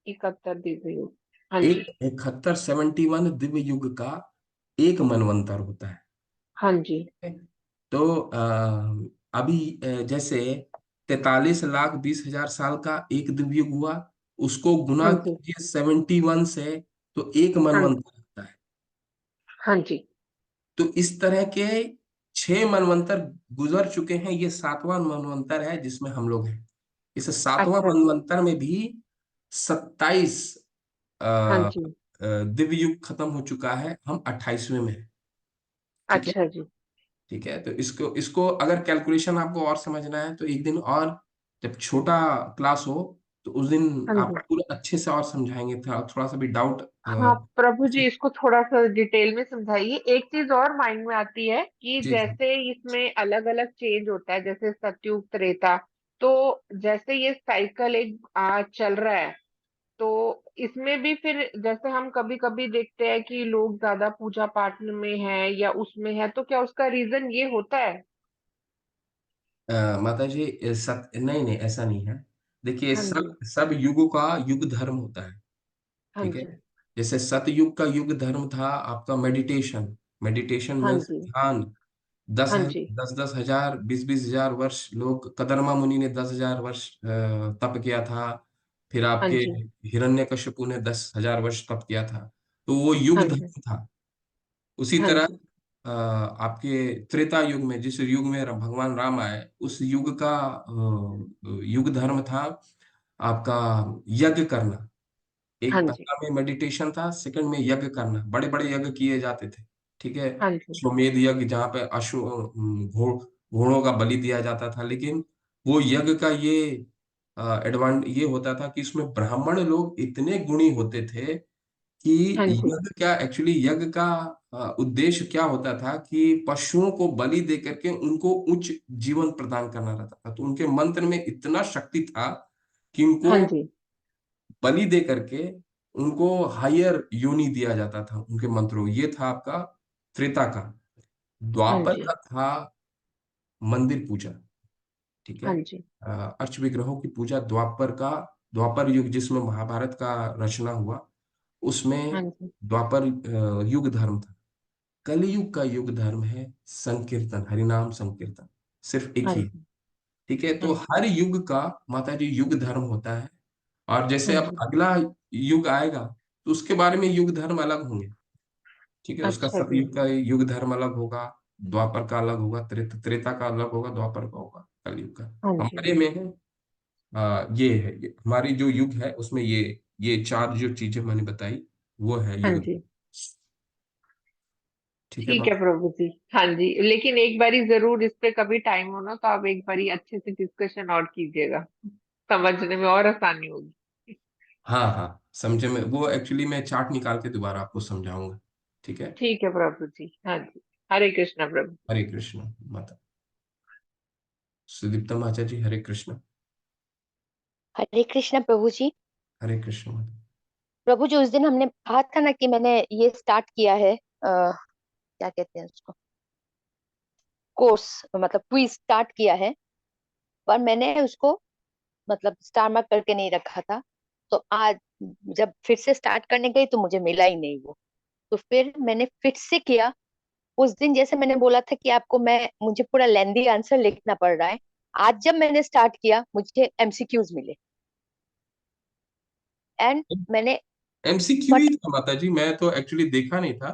71 दिव्य युग। हाँ एक जी। 71, 71 दिव्य युग का एक मनवंतर होता है। हाँ जी। तो अभी जैसे 43,20,000 साल का एक दिव्य युग हुआ, उसको गुना हाँ जी। कीजिए 71 से, तो एक हाँ मनवंतर होता है। हाँ जी। तो इस तरह के 6 मनवंतर गुजर चुके हैं, ये 7वां मनवंतर है जिसमें हम लोग हैं। इस 7वां अच्छा जी। मनवंतर में भी 27 हाँ जी। दिव्य युग खत्म हो चुका है, हम 28वें में हैं, ठीक है। अच्छा जी। ठीक है, तो इसको इसको अगर कैलकुलेशन आपको और समझना है तो एक दिन और, जब छोटा क्लास हो, तो उस दिन हाँ आपको जी। पूरा अच्छे से और समझाएंगे, थोड़ा थोड़ा सा भी डाउट। हाँ प्रभु जी, इसको थोड़ा सा डिटेल में समझाइए। एक चीज और माइंड में आती है कि जी जी। जैसे इसमें अलग अलग चेंज होता है, जैसे सतयुग त्रेता, तो जैसे ये साइकिल एक चल रहा है, तो इसमें भी फिर जैसे हम कभी कभी देखते हैं कि लोग ज्यादा पूजा पाठ में है या उसमें है, तो क्या उसका रीजन ये होता है? माता जी, नहीं नहीं, ऐसा नहीं है। देखिए, हाँ जी। सब सब युगों का युग धर्म होता है, हाँ ठीक है। जी। जैसे सतयुग का युग धर्म था आपका मेडिटेशन। मेडिटेशन हाँ मीन्स जी। ध्यान। हाँ जी। 10,000, 20,000 वर्ष लोग, कदरमा मुनि ने 10,000 वर्ष तप किया था। फिर हाँ आपके जी। हिरण्यकशिपु ने 10,000 वर्ष तप किया था। तो वो युग हाँ जी। धर्म था। उसी हाँ तरह जी। आपके त्रेता युग में, जिस युग में भगवान राम आए, उस युग का युग धर्म था आपका यज्ञ करना। हाँ एक जी। पहला में मेडिटेशन था, सेकंड में यज्ञ करना, बड़े बड़े यज्ञ किए जाते थे, ठीक है। हाँ जी। श्वमेध यज्ञ, जहाँ पे घोड़ों का बलि दिया जाता था। लेकिन वो यज्ञ का ये होता था कि इसमें ब्राह्मण लोग इतने गुणी होते थे कि हाँ जी। यज्ञ क्या, एक्चुअली यज्ञ का उद्देश्य क्या होता था कि पशुओं को बलि दे करके उनको उच्च जीवन प्रदान करना रहता था। तो उनके मंत्र में इतना शक्ति था कि उनको हाँ जी। बलि दे करके उनको हायर योनि दिया जाता था उनके मंत्रों। ये था आपका त्रेता का। हाँ द्वापर जी। का था मंदिर पूजा, ठीक है। हाँ जी। अर्च विग्रहों की पूजा द्वापर युग, जिसमें महाभारत का रचना हुआ, हाँ उसमें जी। द्वापर युग धर्म था। कलयुग का युग धर्म है संकीर्तन, हरिनाम संकीर्तन, सिर्फ एक हाँ ही, जी। ठीक है। हाँ तो जी। हर युग का माता जी युग धर्म होता है। और हाँ जैसे अब जी। अगला युग आएगा, तो उसके बारे में युग धर्म अलग होंगे, ठीक है। उसका अच्छा जी। सतयुग का युग धर्म अलग होगा, द्वापर का अलग होगा, त्रेता का अलग होगा, द्वापर का होगा, कलयुग का। हाँ जी। हमारे में है हमारी जो युग है उसमें ये चार जो चीजें मैंने बताई, वो है हाँ युग, जी। ठीक है ठीक है बाबा। प्रभु जी। हाँ जी, लेकिन एक बारी जरूर इस पे कभी टाइम हो ना, तो आप एक बारी अच्छे से डिस्कशन और कीजिएगा, समझने में और आसानी होगी। हाँ हाँ, समझे में, वो एक्चुअली मैं चार्ट निकाल के दोबारा आपको समझाऊंगा, ठीक है। ठीक है प्रभु जी। हाँ जी। हरे कृष्णा प्रभु। हरे कृष्ण माता। सुदीप्ता माता जी, हरे कृष्ण। हरे कृष्ण प्रभु जी। हरे कृष्ण माता। प्रभु जी, उस दिन हमने कहा था ना कि मैंने ये स्टार्ट किया है, क्या कहते हैं उसको, कोर्स, मतलब क्विज स्टार्ट किया है, पर मैंने उसको मतलब स्टार मार्क करके नहीं रखा था। तो आज जब फिर से स्टार्ट करने गई तो मुझे मिला ही नहीं वो। तो फिर मैंने फिर से किया। उस दिन जैसे मैंने बोला था कि आपको मैं मुझे पूरा लेंदी आंसर लिखना पड़ रहा है, आज जब मैंने स्टार्ट किया मुझे एमसीक्यूज मिले। एंड मैंने एमसीक्यू ही बट था माता जी, मैं तो एक्चुअली देखा नहीं था।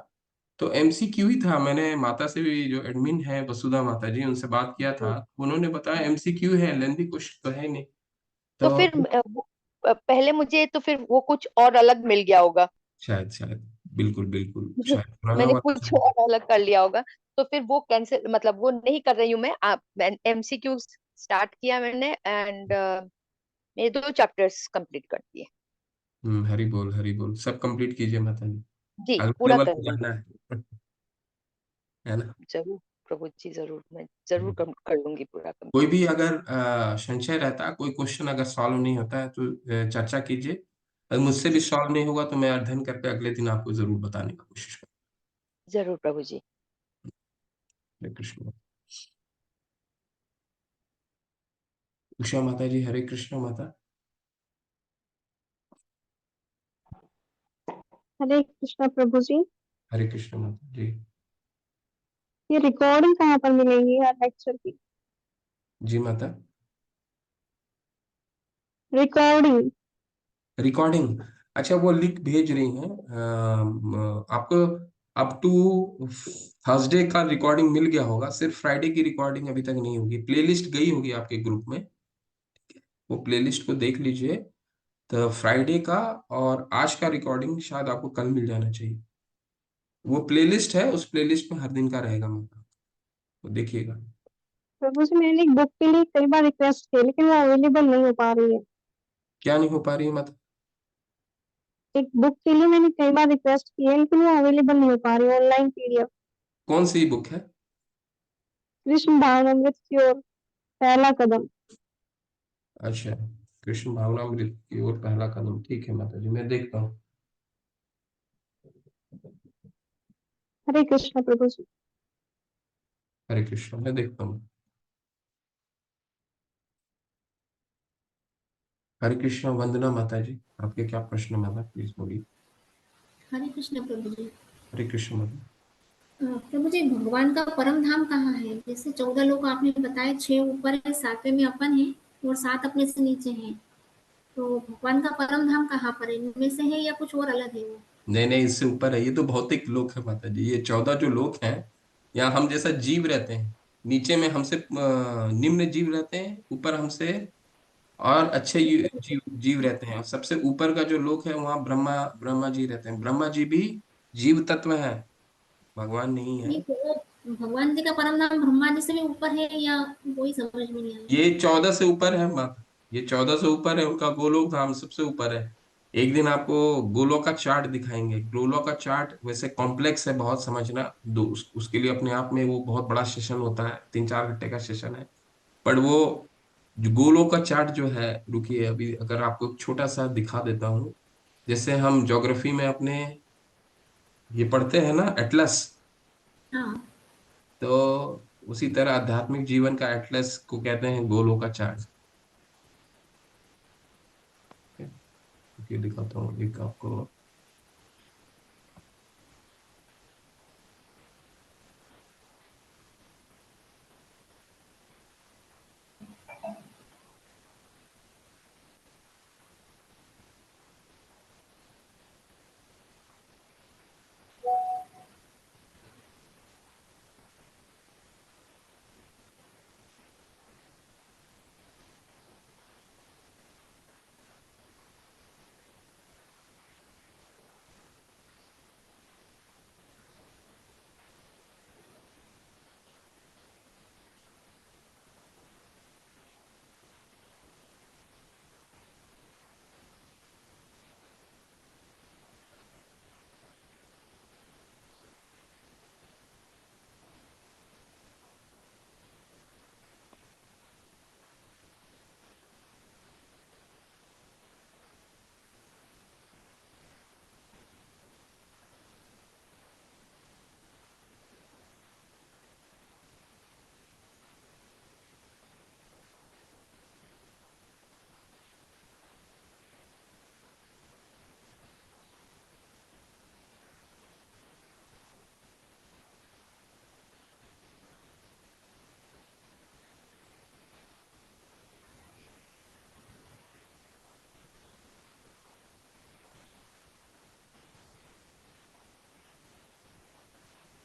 तो एमसीक्यू ही था। मैंने माता से भी, जो एडमिन है वसुधा माता जी, उनसे बात किया था। उन्होंने बताया एमसीक्यू है, लेंदी क्वेश्चन तो है नहीं। तो तो फिर पहले मुझे तो फिर वो कुछ और अलग मिल गया होगा। शायद शायद बिल्कुल बिल्कुल, शायद पुराना मैंने वाला कुछ शायद। और अलग कर लिया होगा। तो फिर वो कैंसिल, मतलब वो नहीं कर रही हूँ मैं। आप एमसीक्यू स्टार्ट किया मैंने, एंड मेरे 2 चैप्टर्स कंप्लीट कर दिए। हरी बोल, सब कंप्लीट कीजिए माता जी। जी, अगले पूरा लेवल कर पे लूंगी। जाना है ना। जरूर प्रभु जी, जरूर मैं जरूर कर लूंगी पूरा कोई कंप्लीट। भी अगर संशय रहता है, कोई क्वेश्चन अगर सॉल्व नहीं होता है, तो चर्चा कीजिए। अगर मुझसे भी सॉल्व नहीं होगा तो मैं अध्ययन करके अगले दिन आपको जरूर बताने की कोशिश करूंगा। जरूर प्रभु जी। हरे कृष्ण। उषा माता जी, हरे कृष्ण माता। हरे कृष्णा प्रभु जी। हरे कृष्ण माता जी। ये रिकॉर्डिंग कहाँ पर मिलेगी हर लेक्चर की? जी माता। रिकॉर्डिंग। रिकॉर्डिंग, अच्छा वो लिंक भेज रही हैं आपको। अप टू थर्सडे का रिकॉर्डिंग मिल गया होगा, सिर्फ फ्राइडे की रिकॉर्डिंग अभी तक नहीं होगी। प्लेलिस्ट गई होगी आपके ग्रुप में, वो प्लेलिस्ट को देख लीजिए। तो फ्राइडे का और आज का रिकॉर्डिंग शायद आपको कल मिल जाना चाहिए। वो प्लेलिस्ट है, उस प्लेलिस्ट में हर दिन का रहेगा मतलब, तो देखिएगा। प्रभु जी, मैंने एक बुक के लिए कई बार रिक्वेस्ट की लेकिन वो अवेलेबल नहीं हो पा रही है। क्या नहीं हो पा रही है मतलब? एक बुक के लिए मैंने कई बार रिक्वेस्ट की है लेकिन वो अवेलेबल नहीं हो पा रही है, ऑनलाइन पीडीएफ। कौन सी बुक है? कृष्ण भावनामृत की ओर पहला कदम। अच्छा, कृष्ण भावनामृत की ओर पहला कदम, ठीक है माता जी, मैं देखता हूँ। हरे कृष्ण प्रभु जी। हरे कृष्ण, मैं देखता हूँ। हरे कृष्ण, वंदना माता जी, आपके क्या प्रश्न है माता, प्लीज बोलिए। हरे कृष्ण प्रभु जी। हरे कृष्ण माता। प्रभु जी, भगवान का परम धाम कहाँ है? जैसे 14 लोग आपने बताए, 6 ऊपर है, 7वें में अपन है और 7 अपने से नीचे हैं। तो भगवान का परम धाम कहाँ पर है? इनमें से है या कुछ और अलग है वो? नहीं नहीं, इससे ऊपर है, ये तो भौतिक लोक है माता जी। ये 14 जो लोक हैं, यहाँ हम जैसा जीव रहते हैं। नीचे में हमसे निम्न जीव रहते हैं, ऊपर हमसे और अच्छे जीव रहते हैं। और सबसे ऊपर का जो लोक है, वहाँ ब्रह्मा ब्रह्मा जी रहते हैं। ब्रह्मा जी भी जीव तत्व है, भगवान नहीं है। ये तो भगवान जी का परम धाम ब्रह्मा जी से भी ऊपर है या वही समझ में नहीं आया? ये 14 से ऊपर है माता, ये 14 से ऊपर है। उनका गोलोक धाम सबसे ऊपर है। एक दिन आपको गोलोक का चार्ट दिखाएंगे। गोलोक का चार्ट वैसे कॉम्प्लेक्स है बहुत, समझना दो उसके लिए अपने आप में वो बहुत बड़ा सेशन होता है, 3-4 घंटे का सेशन है। पर वो जो गोलोक का चार्ट जो है, रुकिए अभी अगर आपको छोटा सा दिखा देता हूँ। जैसे हम ज्योग्राफी में अपने ये पढ़ते हैं ना, एटलस, हाँ। तो उसी तरह आध्यात्मिक जीवन का एटलस को कहते हैं गोलोक का चार्ट। ये दिखाता हूँ एक आपको।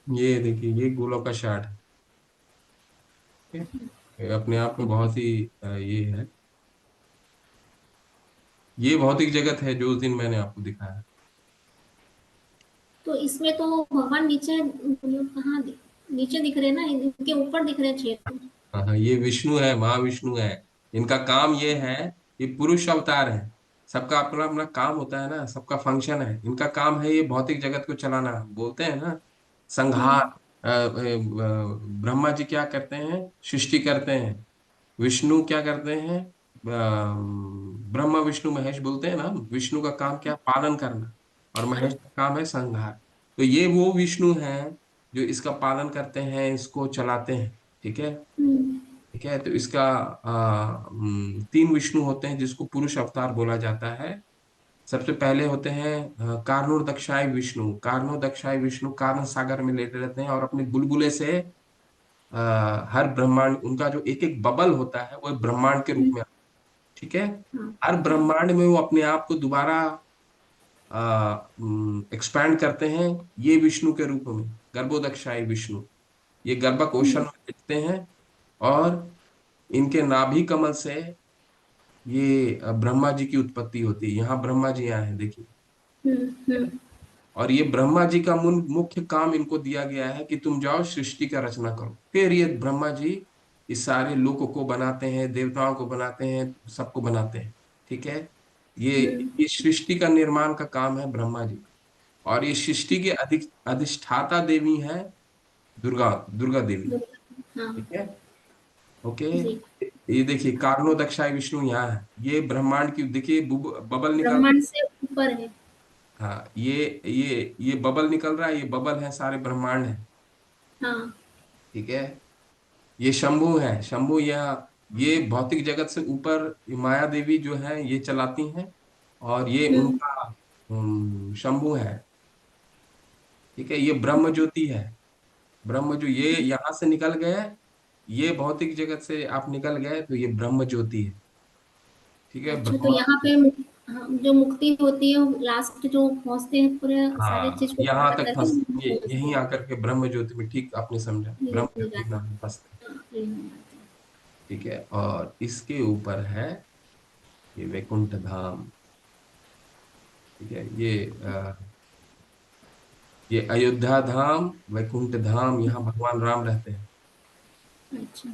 ये देखिए, ये गोलों का शाट है। ठीक है? ये अपने आप में बहुत ही ये है, ये भौतिक जगत है जो उस दिन मैंने आपको दिखाया। तो इसमें तो भगवान नीचे कहाँ नीचे दिख रहे हैं ना, इनके ऊपर दिख रहे हैं 6 तो। हाँ हाँ, ये विष्णु है, महाविष्णु है। इनका काम ये है, ये पुरुष अवतार है। सबका अपना अपना काम होता है ना, सबका फंक्शन है। इनका काम है ये भौतिक जगत को चलाना। बोलते हैं ना, संहार। हम्म, ब्रह्मा जी क्या करते हैं? सृष्टि करते हैं। विष्णु क्या करते हैं? ब्रह्मा विष्णु महेश बोलते हैं ना। विष्णु का काम क्या? पालन करना। और महेश का काम है संहार। तो ये वो विष्णु हैं जो इसका पालन करते हैं, इसको चलाते हैं। ठीक है? हम्म, ठीक है, तो इसका 3 विष्णु होते हैं जिसको पुरुष अवतार बोला जाता है। सबसे पहले होते हैं कार्णोदक्षाय विष्णु। कार्णोदक्षाय विष्णु कारण सागर में लेटे रहते हैं और अपने बुलबुले से हर ब्रह्मांड, उनका जो एक एक बबल होता है वो ब्रह्मांड के रूप हम्म, में। ठीक है? हाँ, हर हाँ, ब्रह्मांड में वो अपने आप को दोबारा एक्सपैंड करते हैं, ये विष्णु के रूप में। गर्भोदक्षाय विष्णु, ये गर्भक ओशन हम्म, में लिखते हैं। और इनके नाभि कमल से ये ब्रह्मा जी की उत्पत्ति होती है। यहाँ ब्रह्मा जी आए हैं, देखिए। हम्म, हम्म, और ये ब्रह्मा जी का मुख्य काम इनको दिया गया है कि तुम जाओ सृष्टि का रचना करो। फिर ये ब्रह्मा जी इस सारे लोकों को बनाते हैं, देवताओं को बनाते हैं, सबको बनाते हैं। ठीक है? ये हम्म, ये सृष्टि का निर्माण का काम है ब्रह्मा जी का। और ये सृष्टि की अधिष्ठाता देवी है दुर्गा, दुर्गा देवी। हाँ, ठीक है? ओके। जी। ये देखिए, कार्नो दक्षाय विष्णु यहाँ है। ये ब्रह्मांड की देखिए, बबल निकल रहा ब्रह्मांड से ऊपर है। है। हाँ, ये बबल निकल रहा है, ये बबल है, सारे ब्रह्मांड है। हाँ, ठीक है? ये शंभु है, शंभु यहाँ, ये भौतिक जगत से ऊपर ये माया देवी जो है ये चलाती हैं। और ये हम्म, उनका शंभु है। ठीक है? ये ब्रह्म ज्योति है। ब्रह्म जो ये यहाँ से निकल गए, ये भौतिक जगत से आप निकल गए तो ये ब्रह्म ज्योति है। ठीक है? अच्छा, तो ब्रह्मा। यहाँ पे हाँ, जो मुक्ति होती है लास्ट जो पहुंचते हैं पूरे सारे हाँ, चीज को यहाँ पार तक करके फंस, वहाँ ये पहुंचते यहीं हैं। आकर के ब्रह्म ज्योति में, ठीक आपने समझा, लीन ब्रह्म हो ज्योति जाते नाम फंसते हैं। हैं, हाँ, लीन हो जाते हैं। ठीक है? और इसके ऊपर है ये वैकुंठ धाम। ठीक है? ये अयोध्या धाम, वैकुंठ धाम, यहाँ भगवान राम रहते हैं। अच्छा।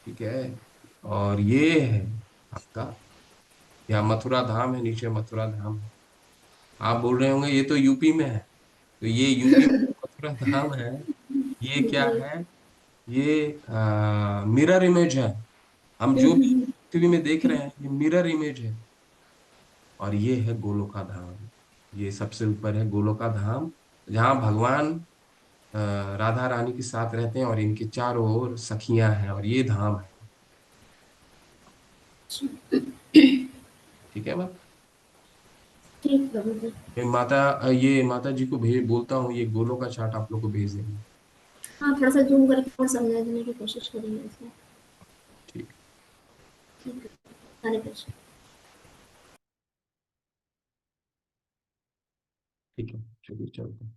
ठीक है? और ये है आपका, यहाँ मथुरा धाम है, नीचे मथुरा धाम है। आप बोल रहे होंगे ये तो यूपी में है। तो ये यूपी में मथुरा धाम है। ये क्या जी। है? ये मिरर इमेज है। हम जो भी पृथ्वी में देख रहे हैं ये मिरर इमेज है। और ये है गोलोका धाम। ये सबसे ऊपर है गोलोका धाम, जहाँ भगवान अ, राधा रानी के साथ रहते हैं और इनके चारों ओर सखियां हैं, और ये धाम है। ठीक है मैम? ठीक प्रभु जी। ये माता जी को भेज बोलता हूँ, ये गोलों का चार्ट आप लोग को भेज देंगे। हाँ, थोड़ा सा जूम करके और समझने की कोशिश करेंगे इसमें। ठीक। ठीक है। हरे कृष्ण। ठीक है, चलिए चलते हैं।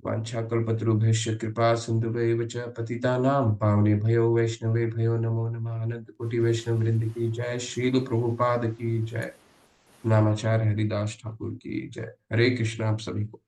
वाञ्छाकल्पतरुभ्यश्च कृपा सिन्धुभ्येव च पतितानां पावनेभ्यो वैष्णवेभ्यो नमो नमः। अनंत कोटि वैष्णव वृंद की जय। श्रील प्रभुपाद की जय। नामाचार्य हरिदास ठाकुर की जय। हरे कृष्ण आप सभी को।